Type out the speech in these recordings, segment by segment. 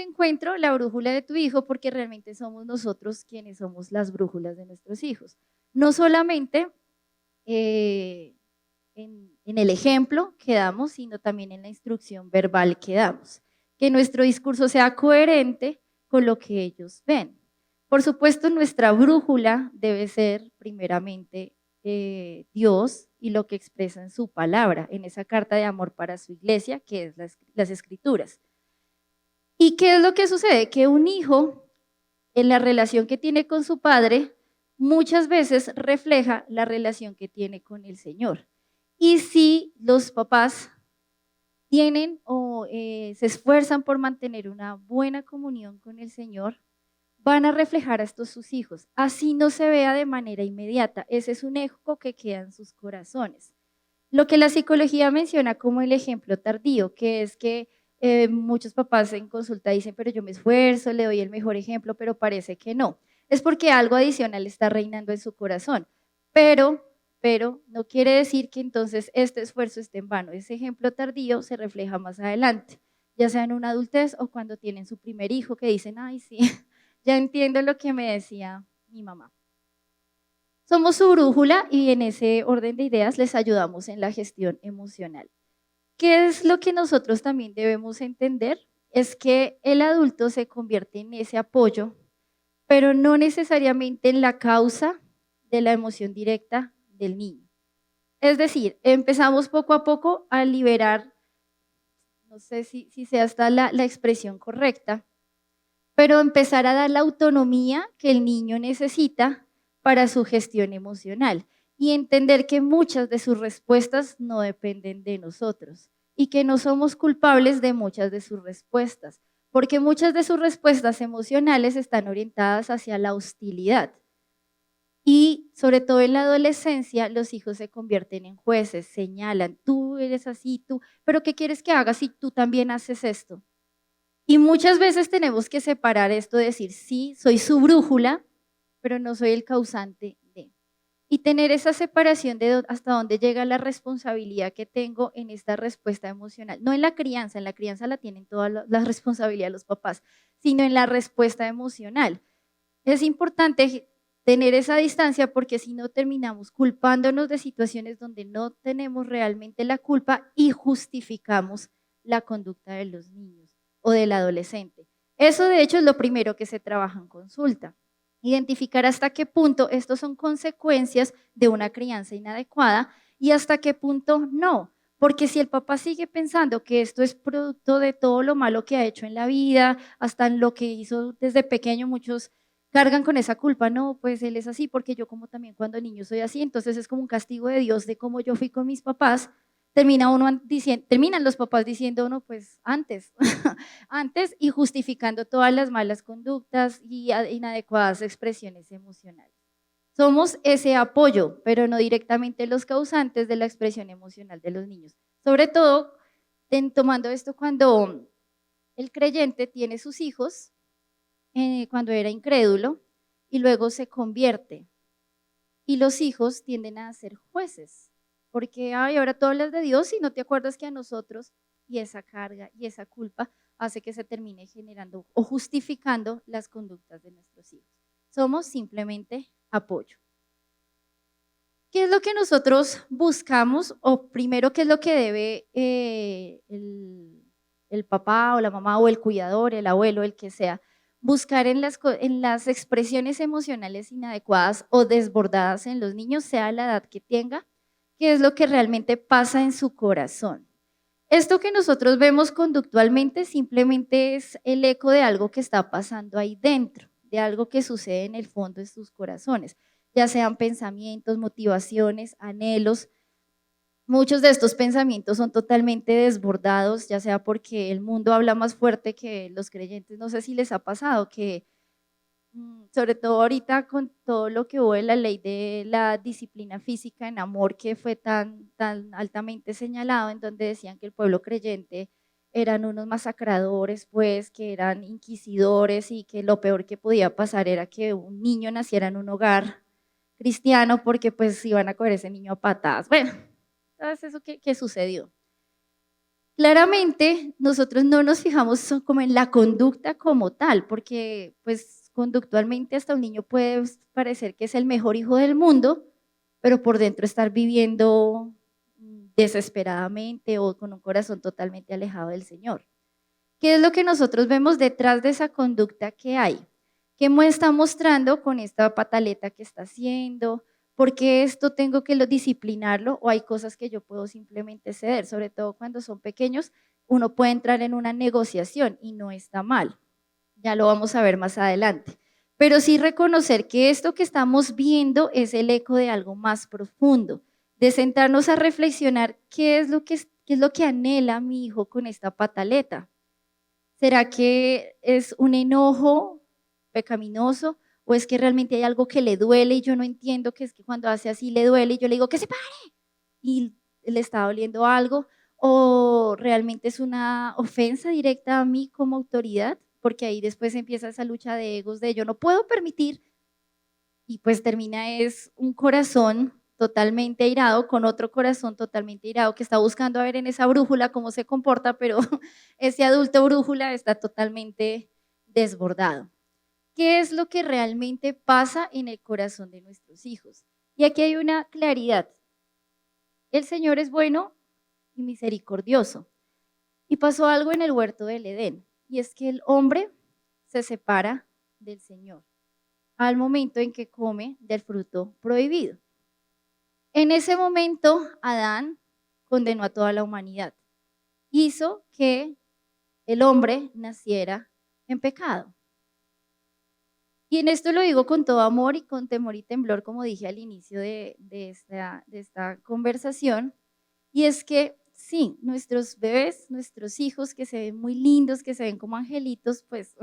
encuentro la brújula de tu hijo porque realmente somos nosotros quienes somos las brújulas de nuestros hijos. No solamente eh, en el ejemplo que damos, sino también en la instrucción verbal que damos. Que nuestro discurso sea coherente con lo que ellos ven. Por supuesto, nuestra brújula debe ser primeramente Dios y lo que expresa en su palabra, en esa carta de amor para su iglesia, que es las Escrituras. ¿Y qué es lo que sucede? Que un hijo, en la relación que tiene con su padre, muchas veces refleja la relación que tiene con el Señor. Y si los papás tienen o se esfuerzan por mantener una buena comunión con el Señor, van a reflejar a estos sus hijos. Así no se vea de manera inmediata. Ese es un eco que queda en sus corazones. Lo que la psicología menciona como el ejemplo tardío, que es que muchos papás en consulta dicen, pero yo me esfuerzo, le doy el mejor ejemplo, pero parece que no. Es porque algo adicional está reinando en su corazón. Pero, pero no quiere decir que entonces este esfuerzo esté en vano. Ese ejemplo tardío se refleja más adelante, ya sea en una adultez o cuando tienen su primer hijo, que dicen, ay, sí, ya entiendo lo que me decía mi mamá. Somos su brújula y en ese orden de ideas les ayudamos en la gestión emocional. ¿Qué es lo que nosotros también debemos entender? Es que el adulto se convierte en ese apoyo, pero no necesariamente en la causa de la emoción directa del niño. Es decir, empezamos poco a poco a liberar, no sé si sea hasta la expresión correcta, pero empezar a dar la autonomía que el niño necesita para su gestión emocional y entender que muchas de sus respuestas no dependen de nosotros y que no somos culpables de muchas de sus respuestas, porque muchas de sus respuestas emocionales están orientadas hacia la hostilidad. Y sobre todo en la adolescencia, los hijos se convierten en jueces, señalan, tú eres así, tú, pero ¿qué quieres que haga si tú también haces esto? Y muchas veces tenemos que separar esto, decir, sí, soy su brújula, pero no soy el causante de. Y tener esa separación de hasta dónde llega la responsabilidad que tengo en esta respuesta emocional. No en la crianza la tienen toda la responsabilidad los papás, sino en la respuesta emocional. Es importante tener esa distancia porque si no terminamos culpándonos de situaciones donde no tenemos realmente la culpa y justificamos la conducta de los niños o del adolescente. Eso de hecho es lo primero que se trabaja en consulta. Identificar hasta qué punto estos son consecuencias de una crianza inadecuada y hasta qué punto no. Porque si el papá sigue pensando que esto es producto de todo lo malo que ha hecho en la vida, hasta en lo que hizo desde pequeño, muchos cargan con esa culpa, no, pues él es así porque yo como también cuando niño soy así, entonces es como un castigo de Dios de cómo yo fui con mis papás, terminan los papás diciendo uno pues antes, antes y justificando todas las malas conductas y inadecuadas expresiones emocionales. Somos ese apoyo, pero no directamente los causantes de la expresión emocional de los niños. Sobre todo, tomando esto cuando el creyente tiene sus hijos, cuando era incrédulo, y luego se convierte. Y los hijos tienden a ser jueces, porque ay, ahora tú hablas de Dios y no te acuerdas que a nosotros, y esa carga y esa culpa hace que se termine generando o justificando las conductas de nuestros hijos. Somos simplemente apoyo. ¿Qué es lo que nosotros buscamos? O primero, ¿qué es lo que debe el papá o la mamá o el cuidador, el abuelo, el que sea, buscar en las expresiones emocionales inadecuadas o desbordadas en los niños, sea la edad que tenga? ¿Qué es lo que realmente pasa en su corazón? Esto que nosotros vemos conductualmente simplemente es el eco de algo que está pasando ahí dentro, de algo que sucede en el fondo de sus corazones, ya sean pensamientos, motivaciones, anhelos. Muchos de estos pensamientos son totalmente desbordados, ya sea porque el mundo habla más fuerte que los creyentes. No sé si les ha pasado que sobre todo ahorita con todo lo que hubo en la ley de la disciplina física en amor, que fue tan altamente señalado, en donde decían que el pueblo creyente eran unos masacradores, pues, que eran inquisidores y que lo peor que podía pasar era que un niño naciera en un hogar cristiano porque pues iban a coger ese niño a patadas. Bueno, todo eso que sucedió. Claramente, nosotros no nos fijamos como en la conducta como tal, porque pues conductualmente hasta un niño puede parecer que es el mejor hijo del mundo, pero por dentro estar viviendo desesperadamente o con un corazón totalmente alejado del Señor. ¿Qué es lo que nosotros vemos detrás de esa conducta que hay? ¿Qué me está mostrando con esta pataleta que está haciendo? ¿Por qué esto tengo que disciplinarlo? ¿O hay cosas que yo puedo simplemente ceder? Sobre todo cuando son pequeños, uno puede entrar en una negociación y no está mal. Ya lo vamos a ver más adelante. Pero sí reconocer que esto que estamos viendo es el eco de algo más profundo, de sentarnos a reflexionar qué es lo que anhela mi hijo con esta pataleta. ¿Será que es un enojo pecaminoso o es que realmente hay algo que le duele y yo no entiendo que es que cuando hace así le duele y yo le digo que se pare y le está doliendo algo? ¿O realmente es una ofensa directa a mí como autoridad? Porque ahí después empieza esa lucha de egos de yo no puedo permitir y pues termina es un corazón totalmente airado con otro corazón totalmente airado que está buscando a ver en esa brújula cómo se comporta, pero ese adulto brújula está totalmente desbordado. ¿Qué es lo que realmente pasa en el corazón de nuestros hijos? Y aquí hay una claridad. El Señor es bueno y misericordioso. Y pasó algo en el huerto del Edén, y es que el hombre se separa del Señor al momento en que come del fruto prohibido. En ese momento, Adán condenó a toda la humanidad. Hizo que el hombre naciera en pecado. Y en esto lo digo con todo amor y con temor y temblor, como dije al inicio de esta conversación. Y es que sí, nuestros bebés, nuestros hijos que se ven muy lindos, que se ven como angelitos, pues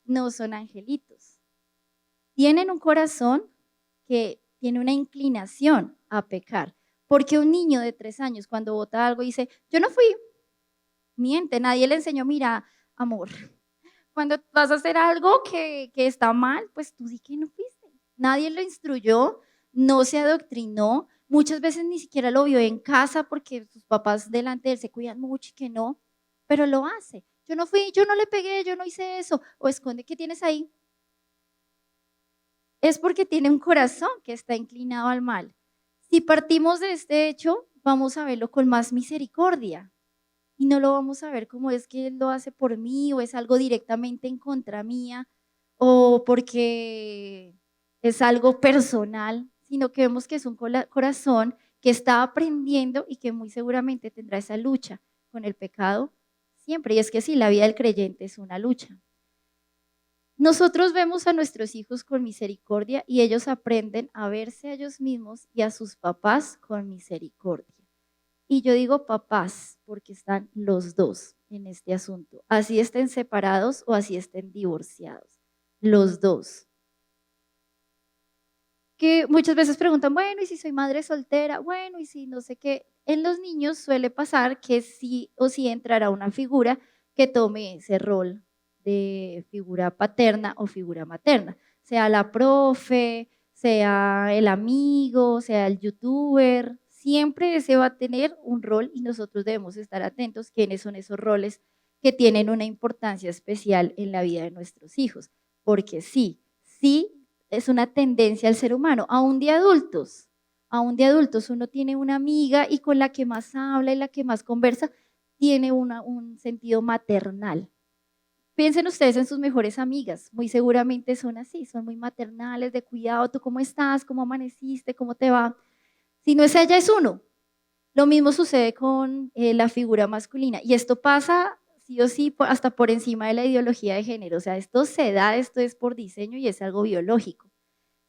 no son angelitos. Tienen un corazón que tiene una inclinación a pecar. Porque un niño de 3 años cuando vota algo dice, yo no fui, miente, nadie le enseñó, mira, amor, cuando vas a hacer algo que está mal, pues tú sí que no fuiste. Nadie lo instruyó, no se adoctrinó, muchas veces ni siquiera lo vio en casa porque sus papás delante de él se cuidan mucho y que no, pero lo hace. Yo no fui, yo no le pegué, yo no hice eso. O esconde, ¿qué tienes ahí? Es porque tiene un corazón que está inclinado al mal. Si partimos de este hecho, vamos a verlo con más misericordia y no lo vamos a ver como es que él lo hace por mí o es algo directamente en contra mía o porque es algo personal, sino que vemos que es un corazón que está aprendiendo y que muy seguramente tendrá esa lucha con el pecado siempre. Y es que sí, la vida del creyente es una lucha. Nosotros vemos a nuestros hijos con misericordia y ellos aprenden a verse a ellos mismos y a sus papás con misericordia. Y yo digo papás porque están los dos en este asunto, así estén separados o así estén divorciados, los dos. Que muchas veces preguntan, bueno, ¿y si soy madre soltera? Bueno, ¿y si no sé qué? En los niños suele pasar que sí o sí entrará una figura que tome ese rol de figura paterna o figura materna, sea la profe, sea el amigo, sea el youtuber, siempre ese va a tener un rol y nosotros debemos estar atentos quiénes son esos roles que tienen una importancia especial en la vida de nuestros hijos, porque sí, sí es una tendencia al ser humano, aún de adultos uno tiene una amiga y con la que más habla y la que más conversa, tiene un sentido maternal. Piensen ustedes en sus mejores amigas, muy seguramente son así, son muy maternales, de cuidado, tú cómo estás, cómo amaneciste, cómo te va. Si no es ella, es uno. Lo mismo sucede con la figura masculina y esto pasa sí o sí hasta por encima de la ideología de género, o sea, esto se da, esto es por diseño y es algo biológico.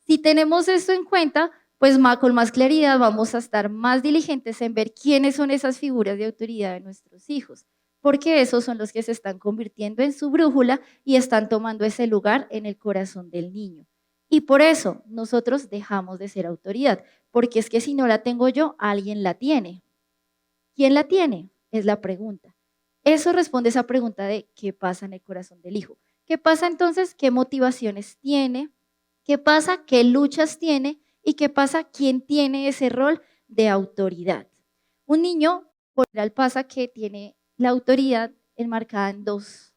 Si tenemos esto en cuenta, pues con más claridad vamos a estar más diligentes en ver quiénes son esas figuras de autoridad de nuestros hijos, porque esos son los que se están convirtiendo en su brújula y están tomando ese lugar en el corazón del niño. Y por eso nosotros dejamos de ser autoridad, porque es que si no la tengo yo, alguien la tiene. ¿Quién la tiene? Es la pregunta. Eso responde a esa pregunta de qué pasa en el corazón del hijo. ¿Qué pasa entonces? ¿Qué motivaciones tiene? ¿Qué pasa? ¿Qué luchas tiene? ¿Y qué pasa? ¿Quién tiene ese rol de autoridad? Un niño Por general pasa que tiene la autoridad enmarcada en dos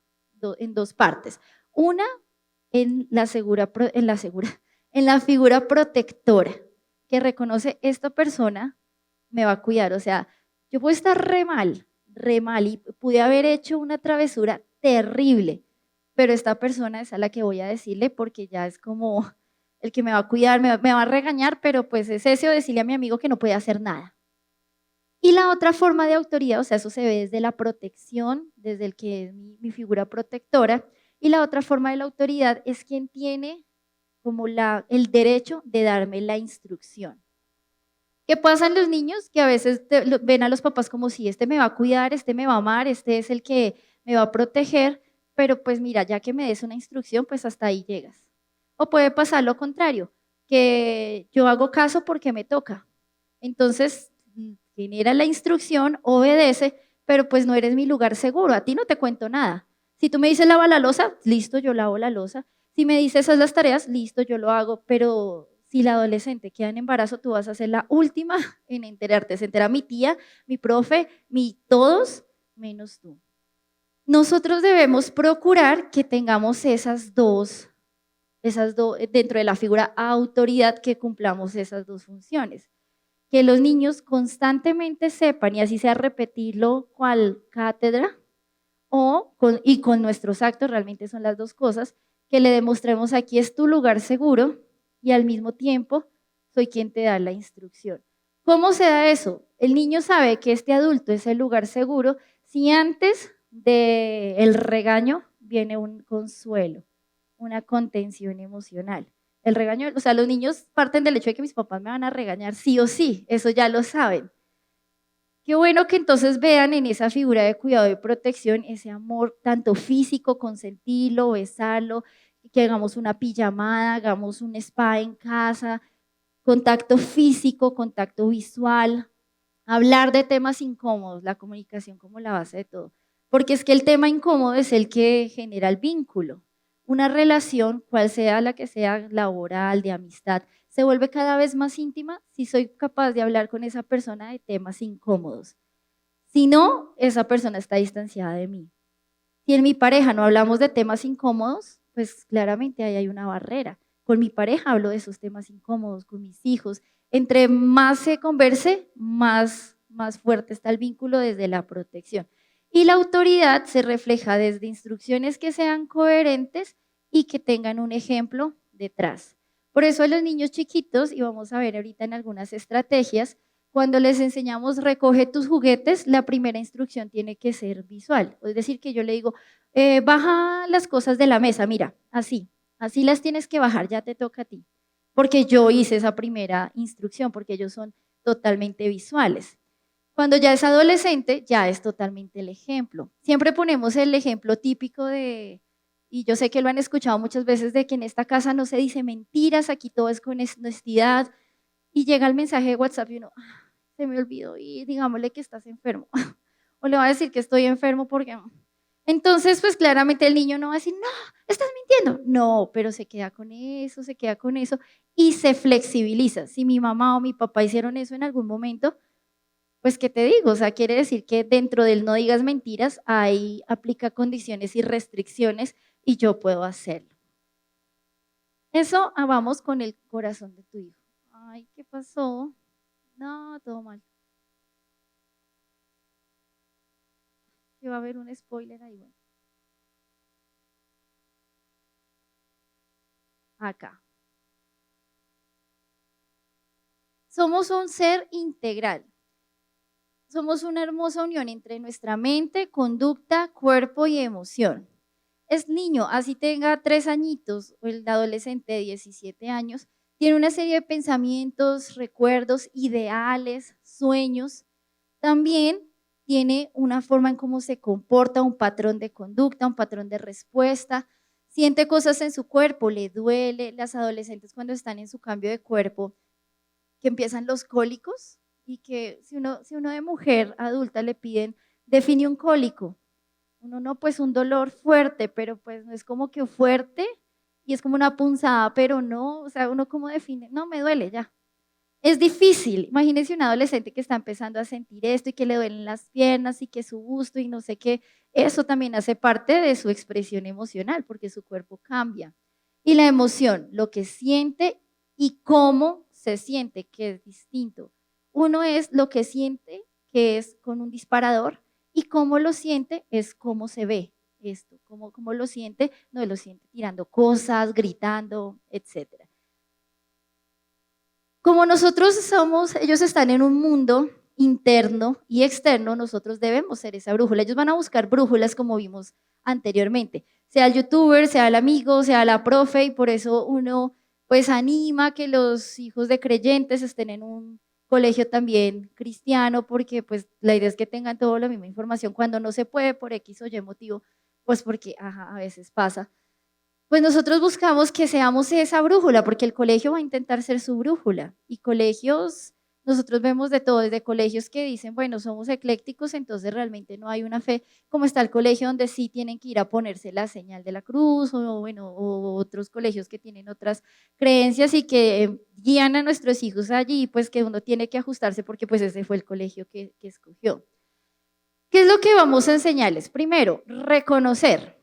partes. Una, en la figura protectora, que reconoce esta persona me va a cuidar. O sea, yo puedo estar re mal y pude haber hecho una travesura terrible, pero esta persona es a la que voy a decirle porque ya es como el que me va a cuidar, me va a regañar, pero pues es ese o decirle a mi amigo que no puede hacer nada. Y la otra forma de autoridad, o sea, eso se ve desde la protección, desde el que es mi figura protectora, y la otra forma de la autoridad es quien tiene como el derecho de darme la instrucción. ¿Qué pasa en los niños? Que a veces ven a los papás como si este me va a cuidar, este me va a amar, este es el que me va a proteger, pero pues mira, ya que me des una instrucción, pues hasta ahí llegas. O puede pasar lo contrario, que yo hago caso porque me toca. Entonces, genera la instrucción, obedece, pero pues no eres mi lugar seguro, a ti no te cuento nada. Si tú me dices lava la loza, listo, yo lavo la loza. Si me dices haz las tareas, listo, yo lo hago, pero si la adolescente queda en embarazo, tú vas a ser la última en enterarte. Se entera mi tía, mi profe, todos, menos tú. Nosotros debemos procurar que tengamos dentro de la figura autoridad, que cumplamos esas dos funciones. Que los niños constantemente sepan, y así sea repetirlo cual cátedra, y con nuestros actos, realmente son las dos cosas, que le demostremos aquí es tu lugar seguro y al mismo tiempo soy quien te da la instrucción. ¿Cómo se da eso? El niño sabe que este adulto es el lugar seguro si antes del regaño viene un consuelo, una contención emocional. El regaño, o sea, los niños parten del hecho de que mis papás me van a regañar sí o sí, eso ya lo saben. Qué bueno que entonces vean en esa figura de cuidado y protección ese amor tanto físico, consentirlo, besarlo, que hagamos una pijamada, hagamos un spa en casa, contacto físico, contacto visual, hablar de temas incómodos, la comunicación como la base de todo. Porque es que el tema incómodo es el que genera el vínculo. Una relación, cual sea la que sea, laboral, de amistad, se vuelve cada vez más íntima si soy capaz de hablar con esa persona de temas incómodos. Si no, esa persona está distanciada de mí. Si en mi pareja no hablamos de temas incómodos, pues claramente ahí hay una barrera. Con mi pareja hablo de esos temas incómodos, con mis hijos. Entre más se converse, más fuerte está el vínculo desde la protección. Y la autoridad se refleja desde instrucciones que sean coherentes y que tengan un ejemplo detrás. Por eso a los niños chiquitos, y vamos a ver ahorita en algunas estrategias, cuando les enseñamos recoge tus juguetes, la primera instrucción tiene que ser visual. Es decir, que yo le digo, baja las cosas de la mesa, mira, así las tienes que bajar, ya te toca a ti. Porque yo hice esa primera instrucción, porque ellos son totalmente visuales. Cuando ya es adolescente, ya es totalmente el ejemplo. Siempre ponemos el ejemplo típico y yo sé que lo han escuchado muchas veces, de que en esta casa no se dice mentiras, aquí todo es con honestidad, y llega el mensaje de WhatsApp y uno, se me olvidó y digámosle que estás enfermo. O le va a decir que estoy enfermo porque... Entonces, pues claramente el niño no va a decir, no, estás mintiendo. No, pero se queda con eso, y se flexibiliza. Si mi mamá o mi papá hicieron eso en algún momento, pues ¿qué te digo? O sea, quiere decir que dentro del no digas mentiras, ahí aplica condiciones y restricciones y yo puedo hacerlo. Eso, vamos con el corazón de tu hijo. Ay, ¿qué pasó? No, todo mal. Que va a haber un spoiler ahí, bueno. Acá. Somos un ser integral. Somos una hermosa unión entre nuestra mente, conducta, cuerpo y emoción. Es niño, así tenga 3 añitos, o el adolescente de 17 años, tiene una serie de pensamientos, recuerdos, ideales, sueños. También tiene una forma en cómo se comporta, un patrón de conducta, un patrón de respuesta. Siente cosas en su cuerpo, le duele. Las adolescentes cuando están en su cambio de cuerpo, que empiezan los cólicos, y que si uno de mujer adulta le piden, define un cólico. Uno no, pues un dolor fuerte, pero pues no es como que fuerte y es como una punzada, pero no, o sea, uno como define, no, me duele ya. Es difícil. Imagínense un adolescente que está empezando a sentir esto y que le duelen las piernas y que su gusto y no sé qué. Eso también hace parte de su expresión emocional porque su cuerpo cambia. Y la emoción, lo que siente y cómo se siente, que es distinto. Uno es lo que siente, que es con un disparador, y cómo lo siente es cómo se ve esto, cómo lo siente, no lo siente tirando cosas, gritando, etcétera. Como nosotros somos, ellos están en un mundo interno y externo, nosotros debemos ser esa brújula. Ellos van a buscar brújulas como vimos anteriormente, sea el youtuber, sea el amigo, sea la profe, y por eso uno pues anima que los hijos de creyentes estén en un colegio también cristiano, porque pues la idea es que tengan toda la misma información cuando no se puede por X o Y motivo, pues porque a veces pasa. Pues nosotros buscamos que seamos esa brújula, porque el colegio va a intentar ser su brújula. Y colegios, nosotros vemos de todo, desde colegios que dicen, bueno, somos eclécticos, entonces realmente no hay una fe, como está el colegio donde sí tienen que ir a ponerse la señal de la cruz, o bueno, o otros colegios que tienen otras creencias y que guían a nuestros hijos allí, pues que uno tiene que ajustarse porque pues ese fue el colegio que escogió. ¿Qué es lo que vamos a enseñarles? Primero, reconocer.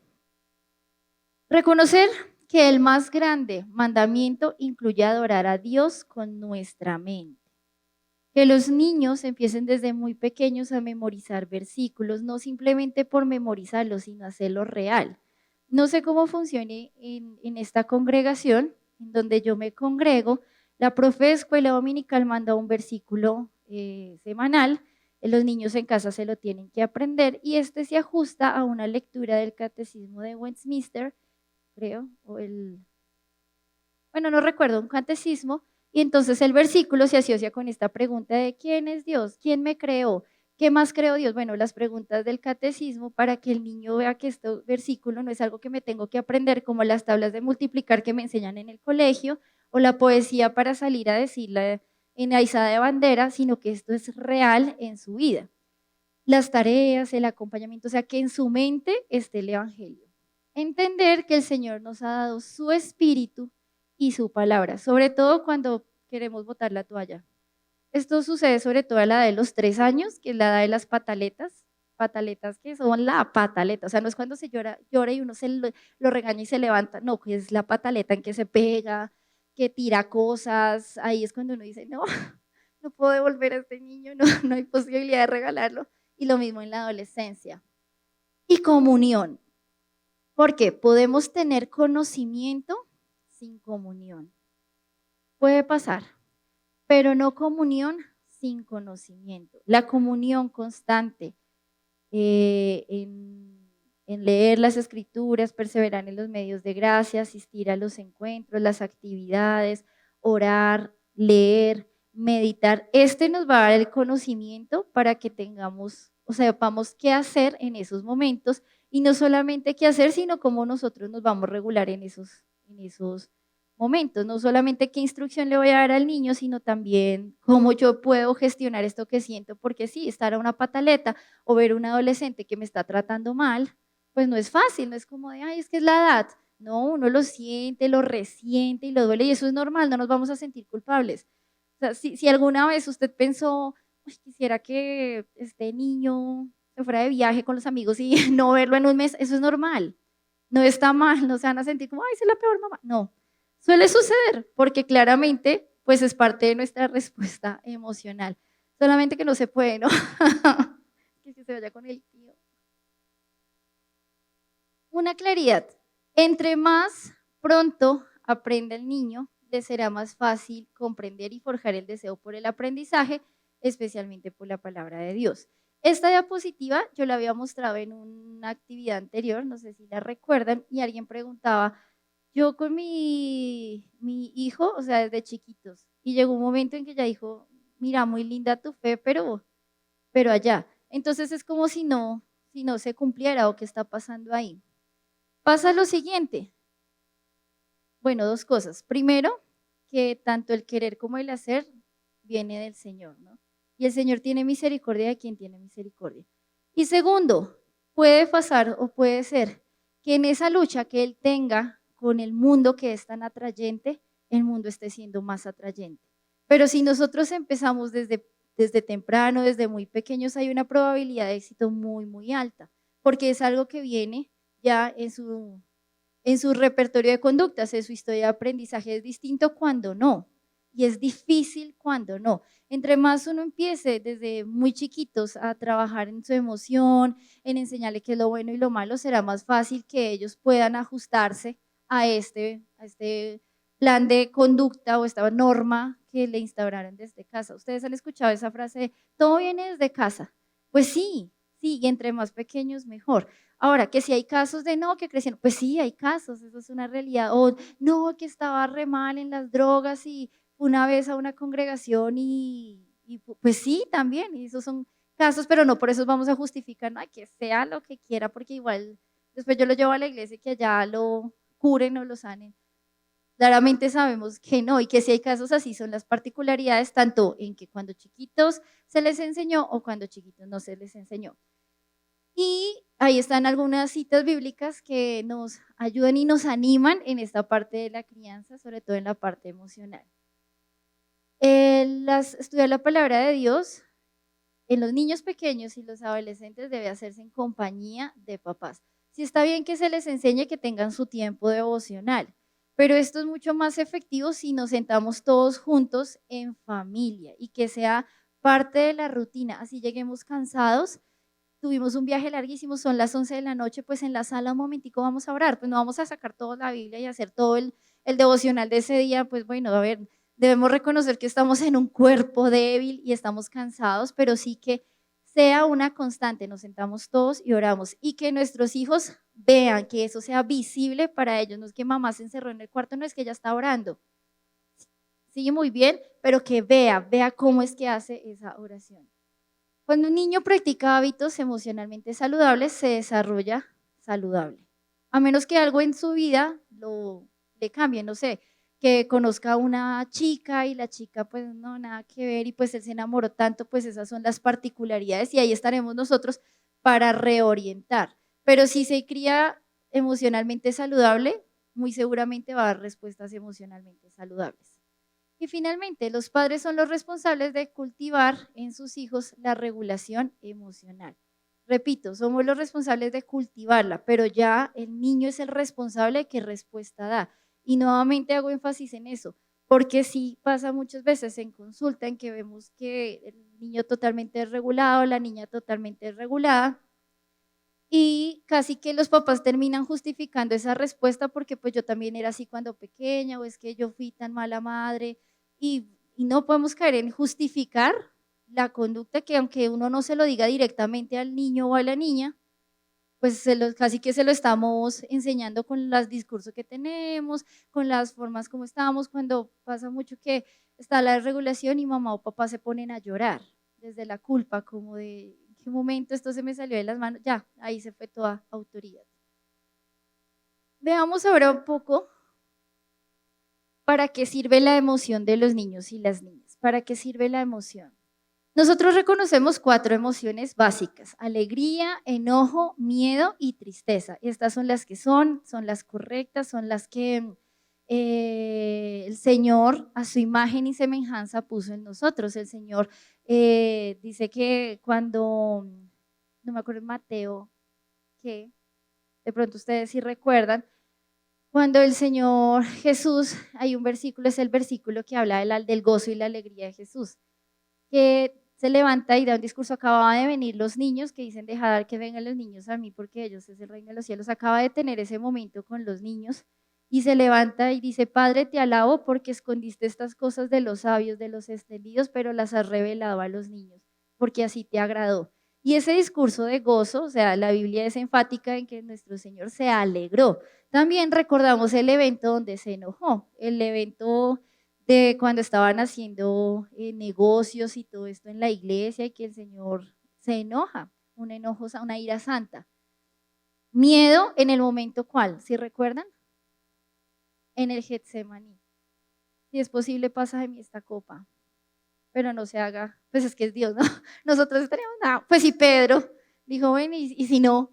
Reconocer que el más grande mandamiento incluye adorar a Dios con nuestra mente. Que los niños empiecen desde muy pequeños a memorizar versículos, no simplemente por memorizarlos, sino hacerlo real. No sé cómo funcione en esta congregación, en donde yo me congrego, la profe de escuela dominical manda un versículo semanal, los niños en casa se lo tienen que aprender y este se ajusta a una lectura del Catecismo de Westminster, creo, bueno, no recuerdo, un catecismo, y entonces el versículo se asocia con esta pregunta de ¿quién es Dios? ¿Quién me creó? ¿Qué más creó Dios? Bueno, las preguntas del catecismo para que el niño vea que este versículo no es algo que me tengo que aprender como las tablas de multiplicar que me enseñan en el colegio o la poesía para salir a decirla en la izada de bandera, sino que esto es real en su vida. Las tareas, el acompañamiento, o sea, que en su mente esté el evangelio. Entender que el Señor nos ha dado su espíritu y su palabra, sobre todo cuando queremos botar la toalla. Esto sucede sobre todo a la edad de los 3 años, que es la edad de las pataletas que son la pataleta, o sea, no es cuando se llora y uno lo regaña y se levanta, no, que es la pataleta en que se pega, que tira cosas, ahí es cuando uno dice, no, no puedo devolver a este niño, no, no hay posibilidad de regalarlo, y lo mismo en la adolescencia. Y comunión, porque podemos tener conocimiento sin comunión. Puede pasar, pero no comunión sin conocimiento. La comunión constante en leer las escrituras, perseverar en los medios de gracia, asistir a los encuentros, las actividades, orar, leer, meditar. Este nos va a dar el conocimiento para que tengamos, o sea, sepamos qué hacer en esos momentos y no solamente qué hacer, sino cómo nosotros nos vamos a regular en esos momentos, no solamente qué instrucción le voy a dar al niño, sino también cómo yo puedo gestionar esto que siento, porque sí, estar a una pataleta o ver a un adolescente que me está tratando mal, pues no es fácil, no es como de, ay, es que es la edad. No, uno lo siente, lo resiente y lo duele y eso es normal, no nos vamos a sentir culpables. O sea, si alguna vez usted pensó, quisiera que este niño se fuera de viaje con los amigos y no verlo en un mes, eso es normal. No está mal, no se van a sentir como, ay, soy la peor mamá. No, suele suceder porque claramente pues es parte de nuestra respuesta emocional. Solamente que no se puede, ¿no? Que se vaya con el tío. Una claridad. Entre más pronto aprenda el niño, le será más fácil comprender y forjar el deseo por el aprendizaje, especialmente por la palabra de Dios. Esta diapositiva yo la había mostrado en una actividad anterior, no sé si la recuerdan, y alguien preguntaba, yo con mi hijo, o sea, desde chiquitos, y llegó un momento en que ella dijo, mira, muy linda tu fe, pero allá. Entonces es como si no se cumpliera o qué está pasando ahí. Pasa lo siguiente. Bueno, 2 cosas. Primero, que tanto el querer como el hacer viene del Señor, ¿no? Y el Señor tiene misericordia de quien tiene misericordia. Y segundo, puede pasar o puede ser que en esa lucha que Él tenga con el mundo que es tan atrayente, el mundo esté siendo más atrayente. Pero si nosotros empezamos desde temprano, desde muy pequeños, hay una probabilidad de éxito muy, muy alta, porque es algo que viene ya en su repertorio de conductas, en su historia de aprendizaje. Es distinto cuando no, y es difícil cuando no. Entre más uno empiece desde muy chiquitos a trabajar en su emoción, en enseñarle qué es lo bueno y lo malo, será más fácil que ellos puedan ajustarse a este plan de conducta o esta norma que le instauraron desde casa. ¿Ustedes han escuchado esa frase de todo viene desde casa? Pues sí, sí, y entre más pequeños mejor. Ahora, que si hay casos de no, que crecieron, pues sí, hay casos, eso es una realidad. O no, que estaba re mal en las drogas y una vez a una congregación pues sí, también, y esos son casos, pero no por eso vamos a justificar, no, que sea lo que quiera, porque igual después yo lo llevo a la iglesia y que allá lo curen o lo sanen. Claramente sabemos que no, y que si hay casos así son las particularidades, tanto en que cuando chiquitos se les enseñó o cuando chiquitos no se les enseñó. Y ahí están algunas citas bíblicas que nos ayudan y nos animan en esta parte de la crianza, sobre todo en la parte emocional. Estudiar la palabra de Dios en los niños pequeños y los adolescentes debe hacerse en compañía de papás. Sí está bien que se les enseñe que tengan su tiempo devocional, pero esto es mucho más efectivo si nos sentamos todos juntos en familia y que sea parte de la rutina, así lleguemos cansados. Tuvimos un viaje larguísimo, son las 11 de la noche, pues en la sala un momentico vamos a orar, pues no vamos a sacar toda la Biblia y hacer todo el devocional de ese día, pues bueno, a ver, debemos reconocer que estamos en un cuerpo débil y estamos cansados, pero sí que sea una constante, nos sentamos todos y oramos y que nuestros hijos vean que eso sea visible para ellos, no es que mamá se encerró en el cuarto, no es que ella está orando, sigue muy bien, pero que vea cómo es que hace esa oración. Cuando un niño practica hábitos emocionalmente saludables, se desarrolla saludable. A menos que algo en su vida le cambie, no sé, que conozca a una chica y la chica pues no, nada que ver y pues él se enamoró tanto, pues esas son las particularidades y ahí estaremos nosotros para reorientar. Pero si se cría emocionalmente saludable, muy seguramente va a dar respuestas emocionalmente saludables. Y finalmente, los padres son los responsables de cultivar en sus hijos la regulación emocional. Repito, somos los responsables de cultivarla, pero ya el niño es el responsable de qué respuesta da. Y nuevamente hago énfasis en eso, porque sí pasa muchas veces en consulta en que vemos que el niño totalmente desregulado, la niña totalmente desregulada, y casi que los papás terminan justificando esa respuesta porque pues yo también era así cuando pequeña o es que yo fui tan mala madre y no podemos caer en justificar la conducta que aunque uno no se lo diga directamente al niño o a la niña, pues casi que se lo estamos enseñando con los discursos que tenemos, con las formas como estamos, cuando pasa mucho que está la desregulación y mamá o papá se ponen a llorar desde la culpa, como de en qué momento esto se me salió de las manos, ya, ahí se fue toda autoridad. Veamos ahora un poco para qué sirve la emoción de los niños y las niñas, para qué sirve la emoción. Nosotros reconocemos 4 emociones básicas: alegría, enojo, miedo y tristeza. Estas son las que son las correctas, son las que el Señor a su imagen y semejanza puso en nosotros. El Señor dice que cuando, no me acuerdo en Mateo, que de pronto ustedes sí recuerdan, cuando el Señor Jesús, hay un versículo, es el versículo que habla del gozo y la alegría de Jesús, que se levanta y da un discurso. Acaba de venir los niños que dicen dejad que vengan los niños a mí porque ellos es el reino de los cielos. Acaba de tener ese momento con los niños y se levanta y dice: Padre, te alabo porque escondiste estas cosas de los sabios, de los extendidos, pero las has revelado a los niños porque así te agradó. Y ese discurso de gozo, o sea, la Biblia es enfática en que nuestro Señor se alegró. También recordamos el evento donde se enojó, el evento de cuando estaban haciendo negocios y todo esto en la iglesia y que el Señor se enoja, un enojo, una ira santa. Miedo en el momento ¿cuál? ¿Sí recuerdan? En el Getsemaní. Si es posible, pasa de mí esta copa, pero no se haga, pues es que es Dios, ¿no? Nosotros tenemos nada. Pues si Pedro dijo, bueno, y si no,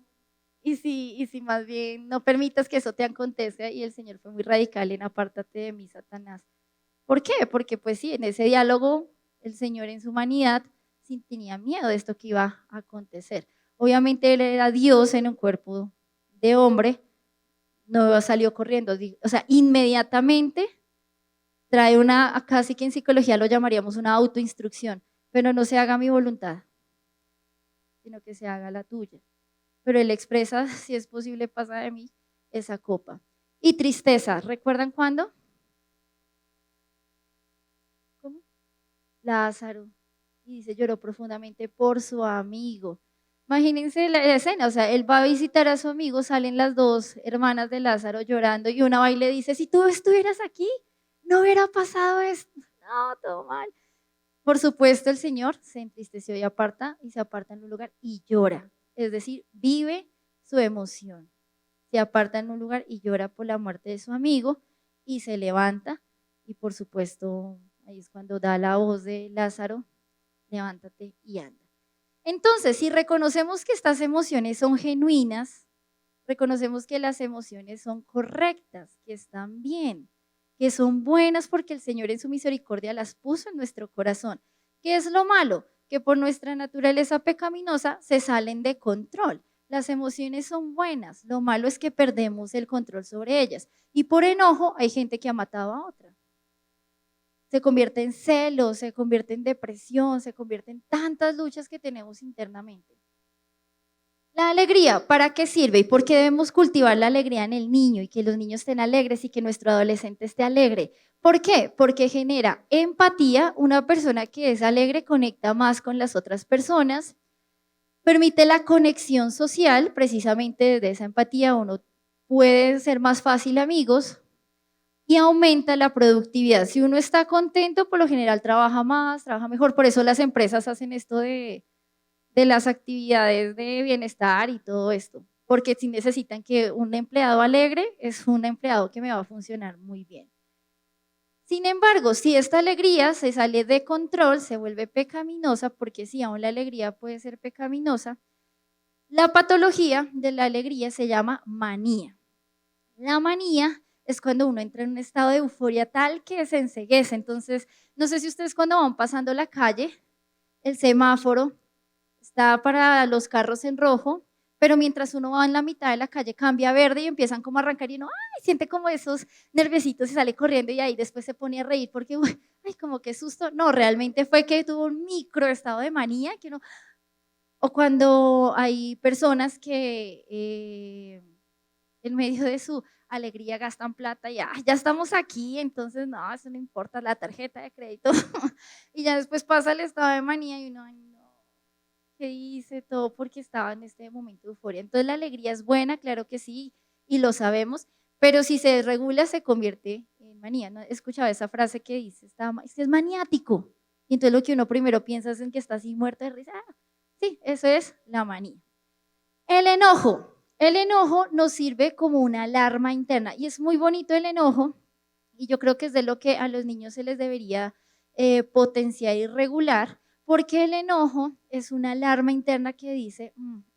y si más bien no permitas que eso te acontezca, y el Señor fue muy radical en apártate de mí, Satanás. ¿Por qué? Porque pues sí, en ese diálogo el Señor en su humanidad sí tenía miedo de esto que iba a acontecer. Obviamente Él era Dios en un cuerpo de hombre, no salió corriendo, o sea, inmediatamente trae una, casi que en psicología lo llamaríamos una autoinstrucción, pero no se haga mi voluntad, sino que se haga la tuya. Pero Él expresa, si es posible, pasa de mí esa copa. Y tristeza, ¿recuerdan cuándo? ¿Cómo? Lázaro. Y dice, lloró profundamente por su amigo. Imagínense la escena, o sea, él va a visitar a su amigo, salen las dos hermanas de Lázaro llorando y una va y le dice, si tú estuvieras aquí, no hubiera pasado esto. No, todo mal. Por supuesto, el Señor se entristeció y se aparta en un lugar y llora. Es decir, vive su emoción. Se aparta en un lugar y llora por la muerte de su amigo y se levanta y por supuesto, ahí es cuando da la voz de Lázaro, levántate y anda. Entonces, si reconocemos que estas emociones son genuinas, reconocemos que las emociones son correctas, que están bien, que son buenas porque el Señor en su misericordia las puso en nuestro corazón. ¿Qué es lo malo? Que por nuestra naturaleza pecaminosa se salen de control. Las emociones son buenas, lo malo es que perdemos el control sobre ellas. Y por enojo hay gente que ha matado a otra. Se convierte en celos, se convierte en depresión, se convierte en tantas luchas que tenemos internamente. La alegría, ¿para qué sirve? ¿Y por qué debemos cultivar la alegría en el niño y que los niños estén alegres y que nuestro adolescente esté alegre? ¿Por qué? Porque genera empatía. Una persona que es alegre conecta más con las otras personas, permite la conexión social, precisamente desde esa empatía uno puede ser más fácil amigos y aumenta la productividad. Si uno está contento, por lo general trabaja más, trabaja mejor. Por eso las empresas hacen esto de las actividades de bienestar y todo esto, porque si necesitan que un empleado alegre es un empleado que me va a funcionar muy bien. Sin embargo, si esta alegría se sale de control, se vuelve pecaminosa, porque sí, aún la alegría puede ser pecaminosa, la patología de la alegría se llama manía. La manía es cuando uno entra en un estado de euforia tal que se enceguece. Entonces, no sé si ustedes cuando van pasando la calle, el semáforo está para los carros en rojo, pero mientras uno va en la mitad de la calle cambia a verde y empiezan como a arrancar y uno siente como esos nerviositos y sale corriendo y ahí después se pone a reír porque, ay, como qué susto. No, realmente fue que tuvo un micro estado de manía que uno, o cuando hay personas que en medio de su alegría gastan plata y ya estamos aquí, entonces no, eso no importa, la tarjeta de crédito y ya después pasa el estado de manía y uno, ay, no, ¿qué hice? Todo porque estaba en este momento de euforia. Entonces la alegría es buena, claro que sí, y lo sabemos, pero si se desregula se convierte en manía. ¿No? He escuchado esa frase que dice, es que es maniático, y entonces lo que uno primero piensa es en que está así muerto de risa. Sí, eso es la manía. El enojo. El enojo nos sirve como una alarma interna y es muy bonito el enojo y yo creo que es de lo que a los niños se les debería potenciar y regular porque el enojo es una alarma interna que dice,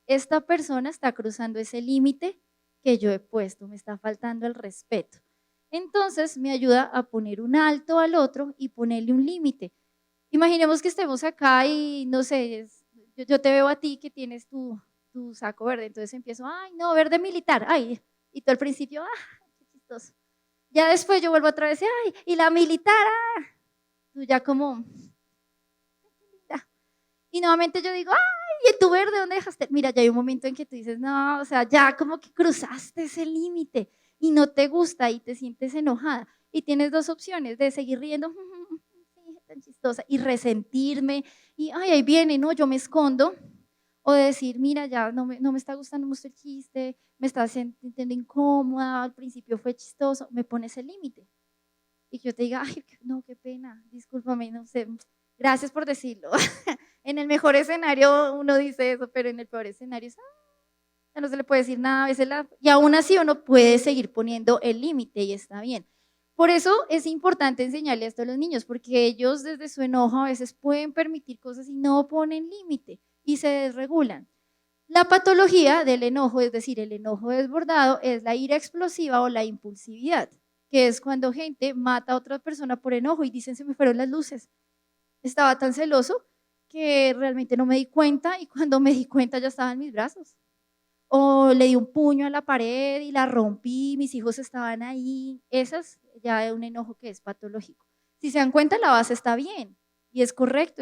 esta persona está cruzando ese límite que yo he puesto, me está faltando el respeto. Entonces me ayuda a poner un alto al otro y ponerle un límite. Imaginemos que estemos acá y no sé, yo te veo a ti que tienes tu saco verde, entonces empiezo, ay, no, verde militar, ay, y tú al principio, qué chistoso. Ya después yo vuelvo otra vez, ay, y la militar, tú ya como, y nuevamente yo digo, ay, ¿y tu verde dónde dejaste? Mira, ya hay un momento en que tú dices, no, o sea, ya como que cruzaste ese límite y no te gusta y te sientes enojada y tienes dos opciones de seguir riendo, tan chistosa, y resentirme, y ay, ahí viene, no, yo me escondo, o decir, mira, ya no me está gustando mucho el chiste, me está sintiendo incómoda, al principio fue chistoso, me pones el límite. Y que yo te diga, ay, no, qué pena, discúlpame, no sé, gracias por decirlo. En el mejor escenario uno dice eso, pero en el peor escenario ya no se le puede decir nada, a veces y aún así uno puede seguir poniendo el límite y está bien. Por eso es importante enseñarle esto a los niños, porque ellos desde su enojo a veces pueden permitir cosas y no ponen límite y se desregulan. La patología del enojo, es decir, el enojo desbordado, es la ira explosiva o la impulsividad, que es cuando gente mata a otra persona por enojo y dicen se me fueron las luces. Estaba tan celoso que realmente no me di cuenta y cuando me di cuenta ya estaba en mis brazos. O le di un puño a la pared y la rompí, mis hijos estaban ahí. Esas ya es un enojo que es patológico. Si se dan cuenta, la base está bien y es correcto.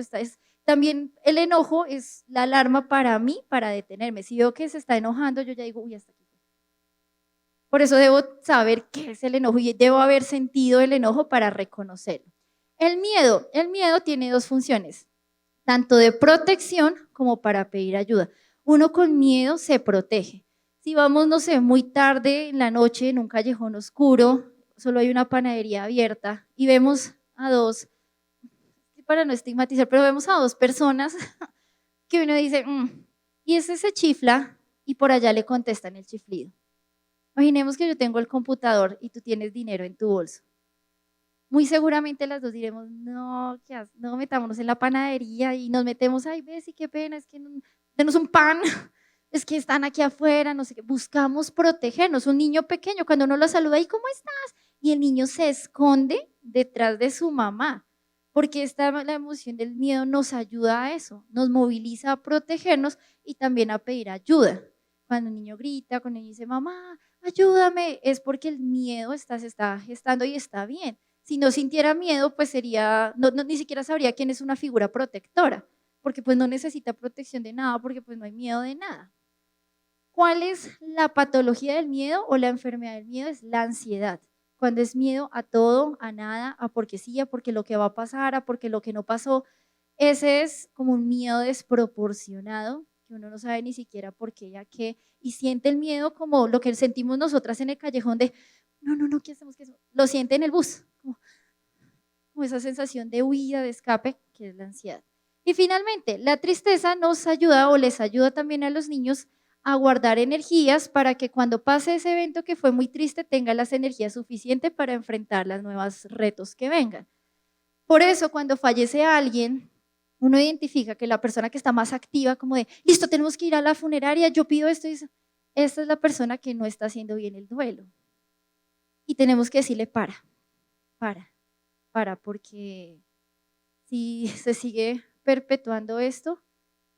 También el enojo es la alarma para mí, para detenerme. Si veo que se está enojando, yo ya digo, uy, hasta aquí. Por eso debo saber qué es el enojo y debo haber sentido el enojo para reconocerlo. El miedo tiene dos funciones, tanto de protección como para pedir ayuda. Uno con miedo se protege. Si vamos, no sé, muy tarde en la noche en un callejón oscuro, solo hay una panadería abierta y vemos a dos, para no estigmatizar, pero vemos a dos personas que uno dice, y ese se chifla y por allá le contestan el chiflido. Imaginemos que yo tengo el computador y tú tienes dinero en tu bolso. Muy seguramente las dos diremos, no, no, metámonos en la panadería y nos metemos, ay, ves, y qué pena, es que denos un pan, es que están aquí afuera, no sé qué. Buscamos protegernos. Un niño pequeño, cuando uno lo saluda, ¿y cómo estás? Y el niño se esconde detrás de su mamá, porque la emoción del miedo nos ayuda a eso, nos moviliza a protegernos y también a pedir ayuda. Cuando un niño grita, cuando el niño dice, mamá, ayúdame, es porque el miedo se está gestando y está bien. Si no sintiera miedo, pues sería, ni siquiera sabría quién es una figura protectora, porque pues no necesita protección de nada, porque pues no hay miedo de nada. ¿Cuál es la patología del miedo o la enfermedad del miedo? Es la ansiedad. Cuando es miedo a todo, a nada, a porque sí, a porque lo que va a pasar, a porque lo que no pasó, ese es como un miedo desproporcionado, que uno no sabe ni siquiera por qué, ya que, y siente el miedo como lo que sentimos nosotras en el callejón de, no, ¿qué hacemos? Lo siente en el bus, como esa sensación de huida, de escape, que es la ansiedad. Y finalmente, la tristeza nos ayuda o les ayuda también a los niños a guardar energías para que cuando pase ese evento que fue muy triste tenga las energías suficientes para enfrentar los nuevos retos que vengan. Por eso cuando fallece alguien, uno identifica que la persona que está más activa, como de, listo, tenemos que ir a la funeraria, yo pido esto, y dice, esta es la persona que no está haciendo bien el duelo. Y tenemos que decirle, porque si se sigue perpetuando esto,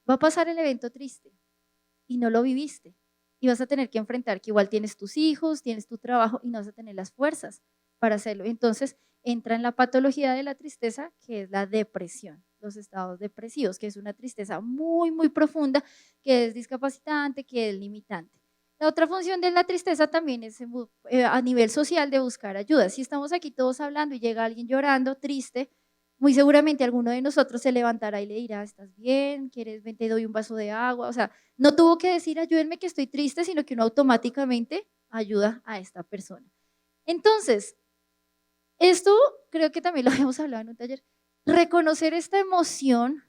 va a pasar el evento triste y no lo viviste. Y vas a tener que enfrentar que igual tienes tus hijos, tienes tu trabajo y no vas a tener las fuerzas para hacerlo. Entonces entra en la patología de la tristeza, que es la depresión, los estados depresivos, que es una tristeza muy, muy profunda, que es discapacitante, que es limitante. La otra función de la tristeza también es a nivel social de buscar ayuda. Si estamos aquí todos hablando y llega alguien llorando, triste, muy seguramente alguno de nosotros se levantará y le dirá, ¿estás bien? ¿Quieres? Ven, te doy un vaso de agua. O sea, no tuvo que decir, ayúdenme que estoy triste, sino que uno automáticamente ayuda a esta persona. Entonces, esto creo que también lo habíamos hablado en un taller, reconocer esta emoción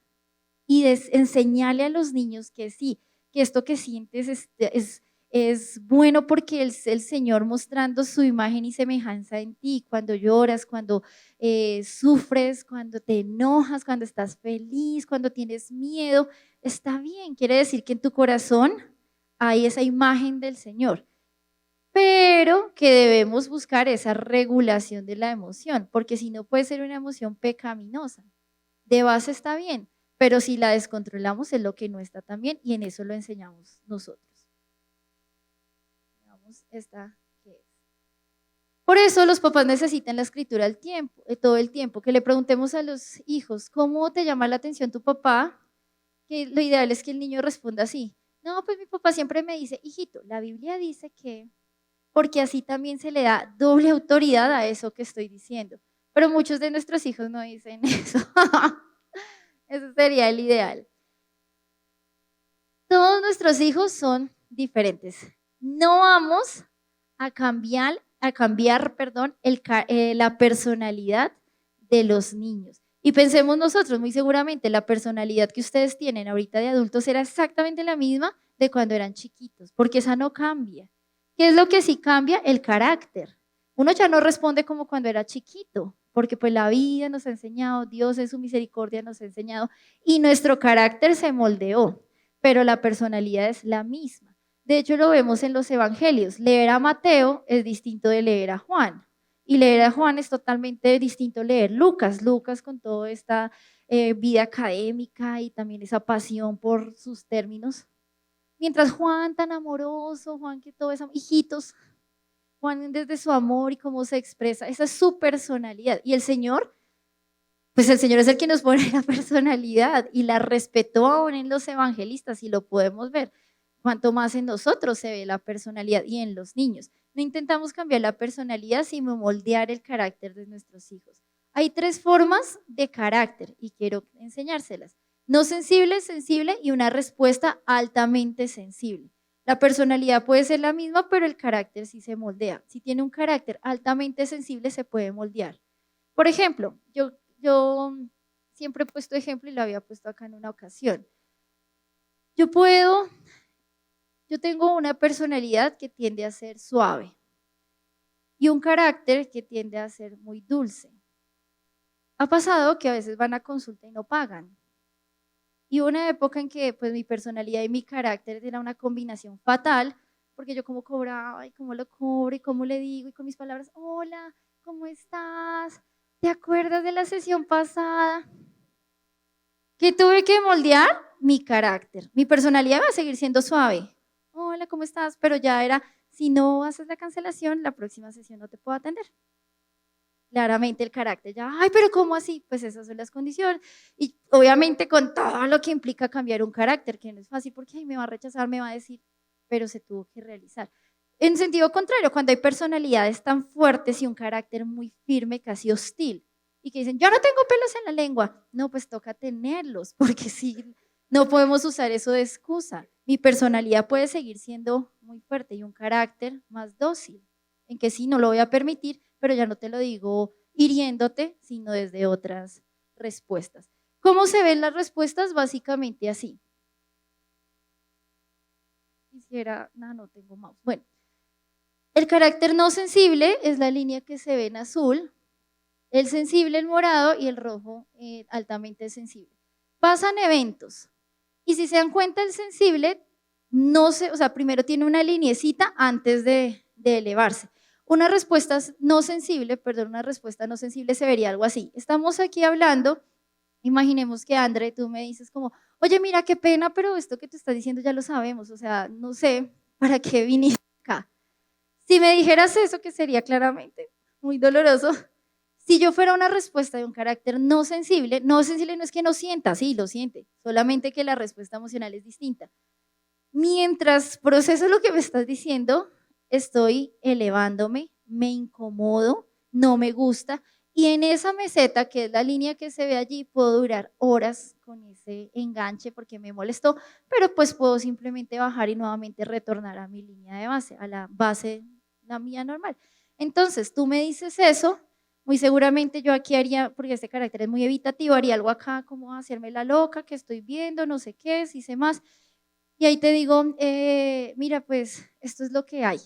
y enseñarle a los niños que sí, que esto que sientes es bueno porque es el Señor mostrando su imagen y semejanza en ti, cuando lloras, cuando sufres, cuando te enojas, cuando estás feliz, cuando tienes miedo, está bien, quiere decir que en tu corazón hay esa imagen del Señor, pero que debemos buscar esa regulación de la emoción, porque si no puede ser una emoción pecaminosa. De base está bien, pero si la descontrolamos es lo que no está tan bien y en eso lo enseñamos nosotros. Veamos esta que es. Por eso los papás necesitan la escritura todo el tiempo, que le preguntemos a los hijos, ¿cómo te llama la atención tu papá? Que lo ideal es que el niño responda así. No, pues mi papá siempre me dice, hijito, la Biblia dice que, porque así también se le da doble autoridad a eso que estoy diciendo. Pero muchos de nuestros hijos no dicen eso. Eso sería el ideal. Todos nuestros hijos son diferentes. No vamos a cambiar la personalidad de los niños. Y pensemos nosotros, muy seguramente la personalidad que ustedes tienen ahorita de adultos era exactamente la misma de cuando eran chiquitos, porque esa no cambia. ¿Qué es lo que sí cambia? El carácter. Uno ya no responde como cuando era chiquito, porque pues la vida nos ha enseñado, Dios en su misericordia nos ha enseñado y nuestro carácter se moldeó, pero la personalidad es la misma. De hecho, lo vemos en los evangelios. Leer a Mateo es distinto de leer a Juan. Y leer a Juan es totalmente distinto a leer Lucas. Lucas con toda esta vida académica y también esa pasión por sus términos. Mientras Juan tan amoroso, Juan que todo es, hijitos, Juan desde su amor y cómo se expresa, esa es su personalidad. Y el Señor, pues el Señor es el que nos pone la personalidad y la respetó aún en los evangelistas y lo podemos ver. Cuanto más en nosotros se ve la personalidad y en los niños. No intentamos cambiar la personalidad, sino moldear el carácter de nuestros hijos. Hay 3 formas de carácter y quiero enseñárselas. No sensible, sensible y una respuesta altamente sensible. La personalidad puede ser la misma, pero el carácter sí se moldea. Si tiene un carácter altamente sensible, se puede moldear. Por ejemplo, yo siempre he puesto ejemplo y lo había puesto acá en una ocasión. Yo tengo una personalidad que tiende a ser suave y un carácter que tiende a ser muy dulce. Ha pasado que a veces van a consulta y no pagan. Y hubo una época en que pues mi personalidad y mi carácter era una combinación fatal, porque yo como cobraba y cómo lo cobro y cómo le digo y con mis palabras, hola, ¿cómo estás? ¿Te acuerdas de la sesión pasada? ¿Qué tuve que moldear? Mi carácter. Mi personalidad va a seguir siendo suave. Hola, ¿cómo estás? Pero ya era, si no haces la cancelación, la próxima sesión no te puedo atender. Claramente el carácter ya, ay, pero ¿cómo así? Pues esas son las condiciones. Y obviamente con todo lo que implica cambiar un carácter, que no es fácil porque ay, me va a rechazar, me va a decir, pero se tuvo que realizar. En sentido contrario, cuando hay personalidades tan fuertes y un carácter muy firme, casi hostil, y que dicen, yo no tengo pelos en la lengua, no, pues toca tenerlos, porque sí, no podemos usar eso de excusa. Mi personalidad puede seguir siendo muy fuerte y un carácter más dócil, en que sí, no lo voy a permitir, pero ya no te lo digo hiriéndote, sino desde otras respuestas. ¿Cómo se ven las respuestas? Básicamente así. Quisiera, no tengo mouse. Bueno, el carácter no sensible es la línea que se ve en azul, el sensible en morado y el rojo altamente sensible. Pasan eventos y si se dan cuenta el sensible, primero tiene una lineecita antes de elevarse. Una respuesta no sensible se vería algo así. Estamos aquí hablando, imaginemos que André, tú me dices como, oye, mira, qué pena, pero esto que tú estás diciendo ya lo sabemos, o sea, no sé para qué viniste acá. Si me dijeras eso, que sería claramente muy doloroso, si yo fuera una respuesta de un carácter no sensible no es que no sienta, sí, lo siente, solamente que la respuesta emocional es distinta. Mientras proceso lo que me estás diciendo, estoy elevándome, me incomodo, no me gusta, y en esa meseta, que es la línea que se ve allí, puedo durar horas con ese enganche porque me molestó, pero pues puedo simplemente bajar y nuevamente retornar a mi línea de base, a la base, la mía normal. Entonces, tú me dices eso, muy seguramente yo aquí haría, porque este carácter es muy evitativo, haría algo acá como hacerme la loca, que estoy viendo, no sé qué, si sé más. Y ahí te digo, mira, pues esto es lo que hay.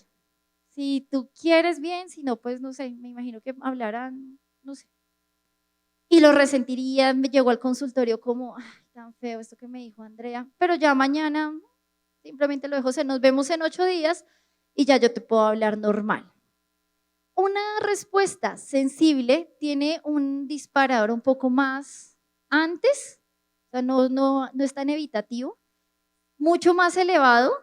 Si tú quieres bien, si no, pues no sé, me imagino que hablarán, no sé. Y lo resentiría, me llegó al consultorio como, ay, tan feo esto que me dijo Andrea, pero ya mañana simplemente lo dejo, nos vemos en 8 días y ya yo te puedo hablar normal. Una respuesta sensible tiene un disparador un poco más antes, o sea, no es tan evitativo, mucho más elevado,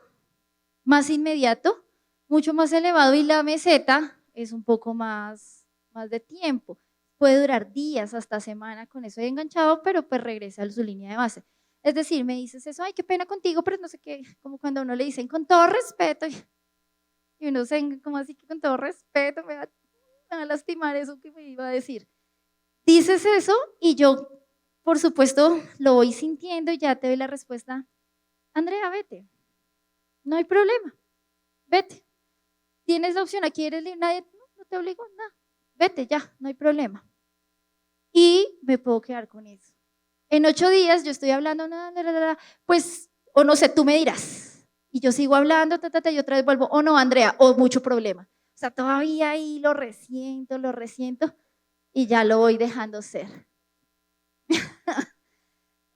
más inmediato, mucho más elevado y la meseta es un poco más de tiempo. Puede durar días hasta semana con eso enganchado, pero pues regresa a su línea de base. Es decir, me dices eso, ay, qué pena contigo, pero no sé qué, como cuando a uno le dicen con todo respeto, y uno se, como así que con todo respeto me va a lastimar eso que me iba a decir. Dices eso y yo, por supuesto, lo voy sintiendo y ya te doy la respuesta, Andrea, vete, no hay problema, vete. Tienes la opción, aquí eres libre, nadie, no te obligo, nada, vete ya, no hay problema. Y me puedo quedar con eso. En 8 días yo estoy hablando, pues, o no sé, tú me dirás. Y yo sigo hablando, y otra vez vuelvo, o no, Andrea, o mucho problema. O sea, todavía ahí lo resiento, y ya lo voy dejando ser.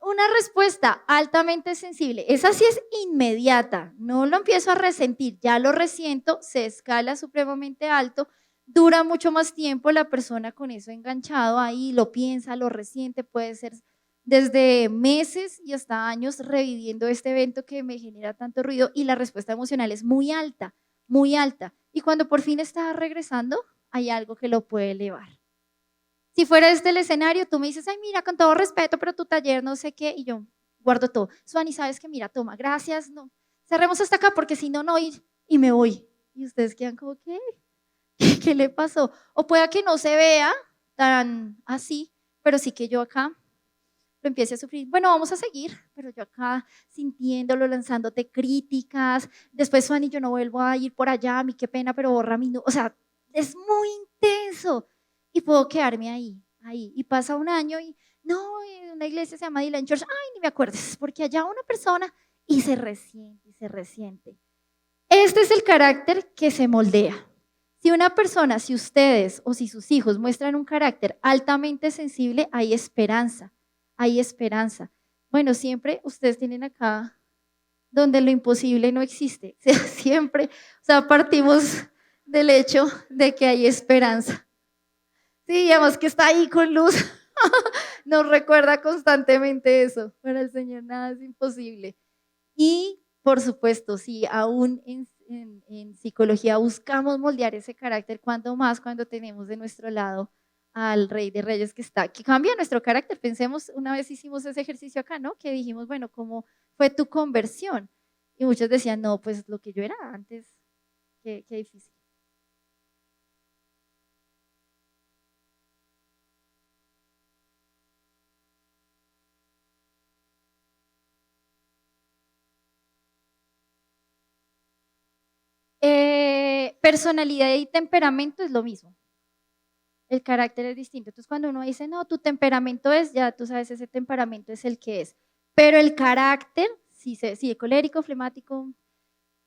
Una respuesta altamente sensible, esa sí es inmediata, no lo empiezo a resentir, ya lo resiento, se escala supremamente alto, dura mucho más tiempo la persona con eso enganchado ahí, lo piensa, lo resiente, puede ser desde meses y hasta años reviviendo este evento que me genera tanto ruido y la respuesta emocional es muy alta, muy alta. Y cuando por fin está regresando, hay algo que lo puede elevar. Si fuera este el escenario, tú me dices, ay, mira, con todo respeto, pero tu taller no sé qué, y yo guardo todo. Suani, ¿sabes qué? Mira, toma, gracias, no. Cerremos hasta acá porque si no, no, y me voy. Y ustedes quedan como, ¿qué? ¿Qué le pasó? O pueda que no se vea tan así, pero sí que yo acá lo empiece a sufrir. Bueno, vamos a seguir, pero yo acá sintiéndolo, lanzándote críticas. Después, Suani, yo no vuelvo a ir por allá, a mí qué pena, pero borra mi. O sea, es muy intenso y puedo quedarme ahí, ahí. Y pasa un año y no, en una iglesia se llama Dylan Church. Ay, ni me acuerdes, porque allá una persona y se resiente y se resiente. Este es el carácter que se moldea. Si una persona, si ustedes o si sus hijos muestran un carácter altamente sensible, hay esperanza, hay esperanza. Bueno, siempre ustedes tienen acá donde lo imposible no existe. Siempre, o sea, partimos del hecho de que hay esperanza. Sí, digamos que está ahí con luz, nos recuerda constantemente eso. Para el Señor nada es imposible. Y por supuesto, si aún en psicología buscamos moldear ese carácter, cuando más cuando tenemos de nuestro lado al Rey de Reyes que está, que cambia nuestro carácter. Pensemos, una vez hicimos ese ejercicio acá, ¿no? Que dijimos, bueno, ¿cómo fue tu conversión? Y muchos decían, no, pues lo que yo era antes, qué difícil. Personalidad y temperamento es lo mismo. El carácter es distinto. Entonces, cuando uno dice, no, tu temperamento es, ya tú sabes, ese temperamento es el que es. Pero el carácter, sí, colérico, flemático,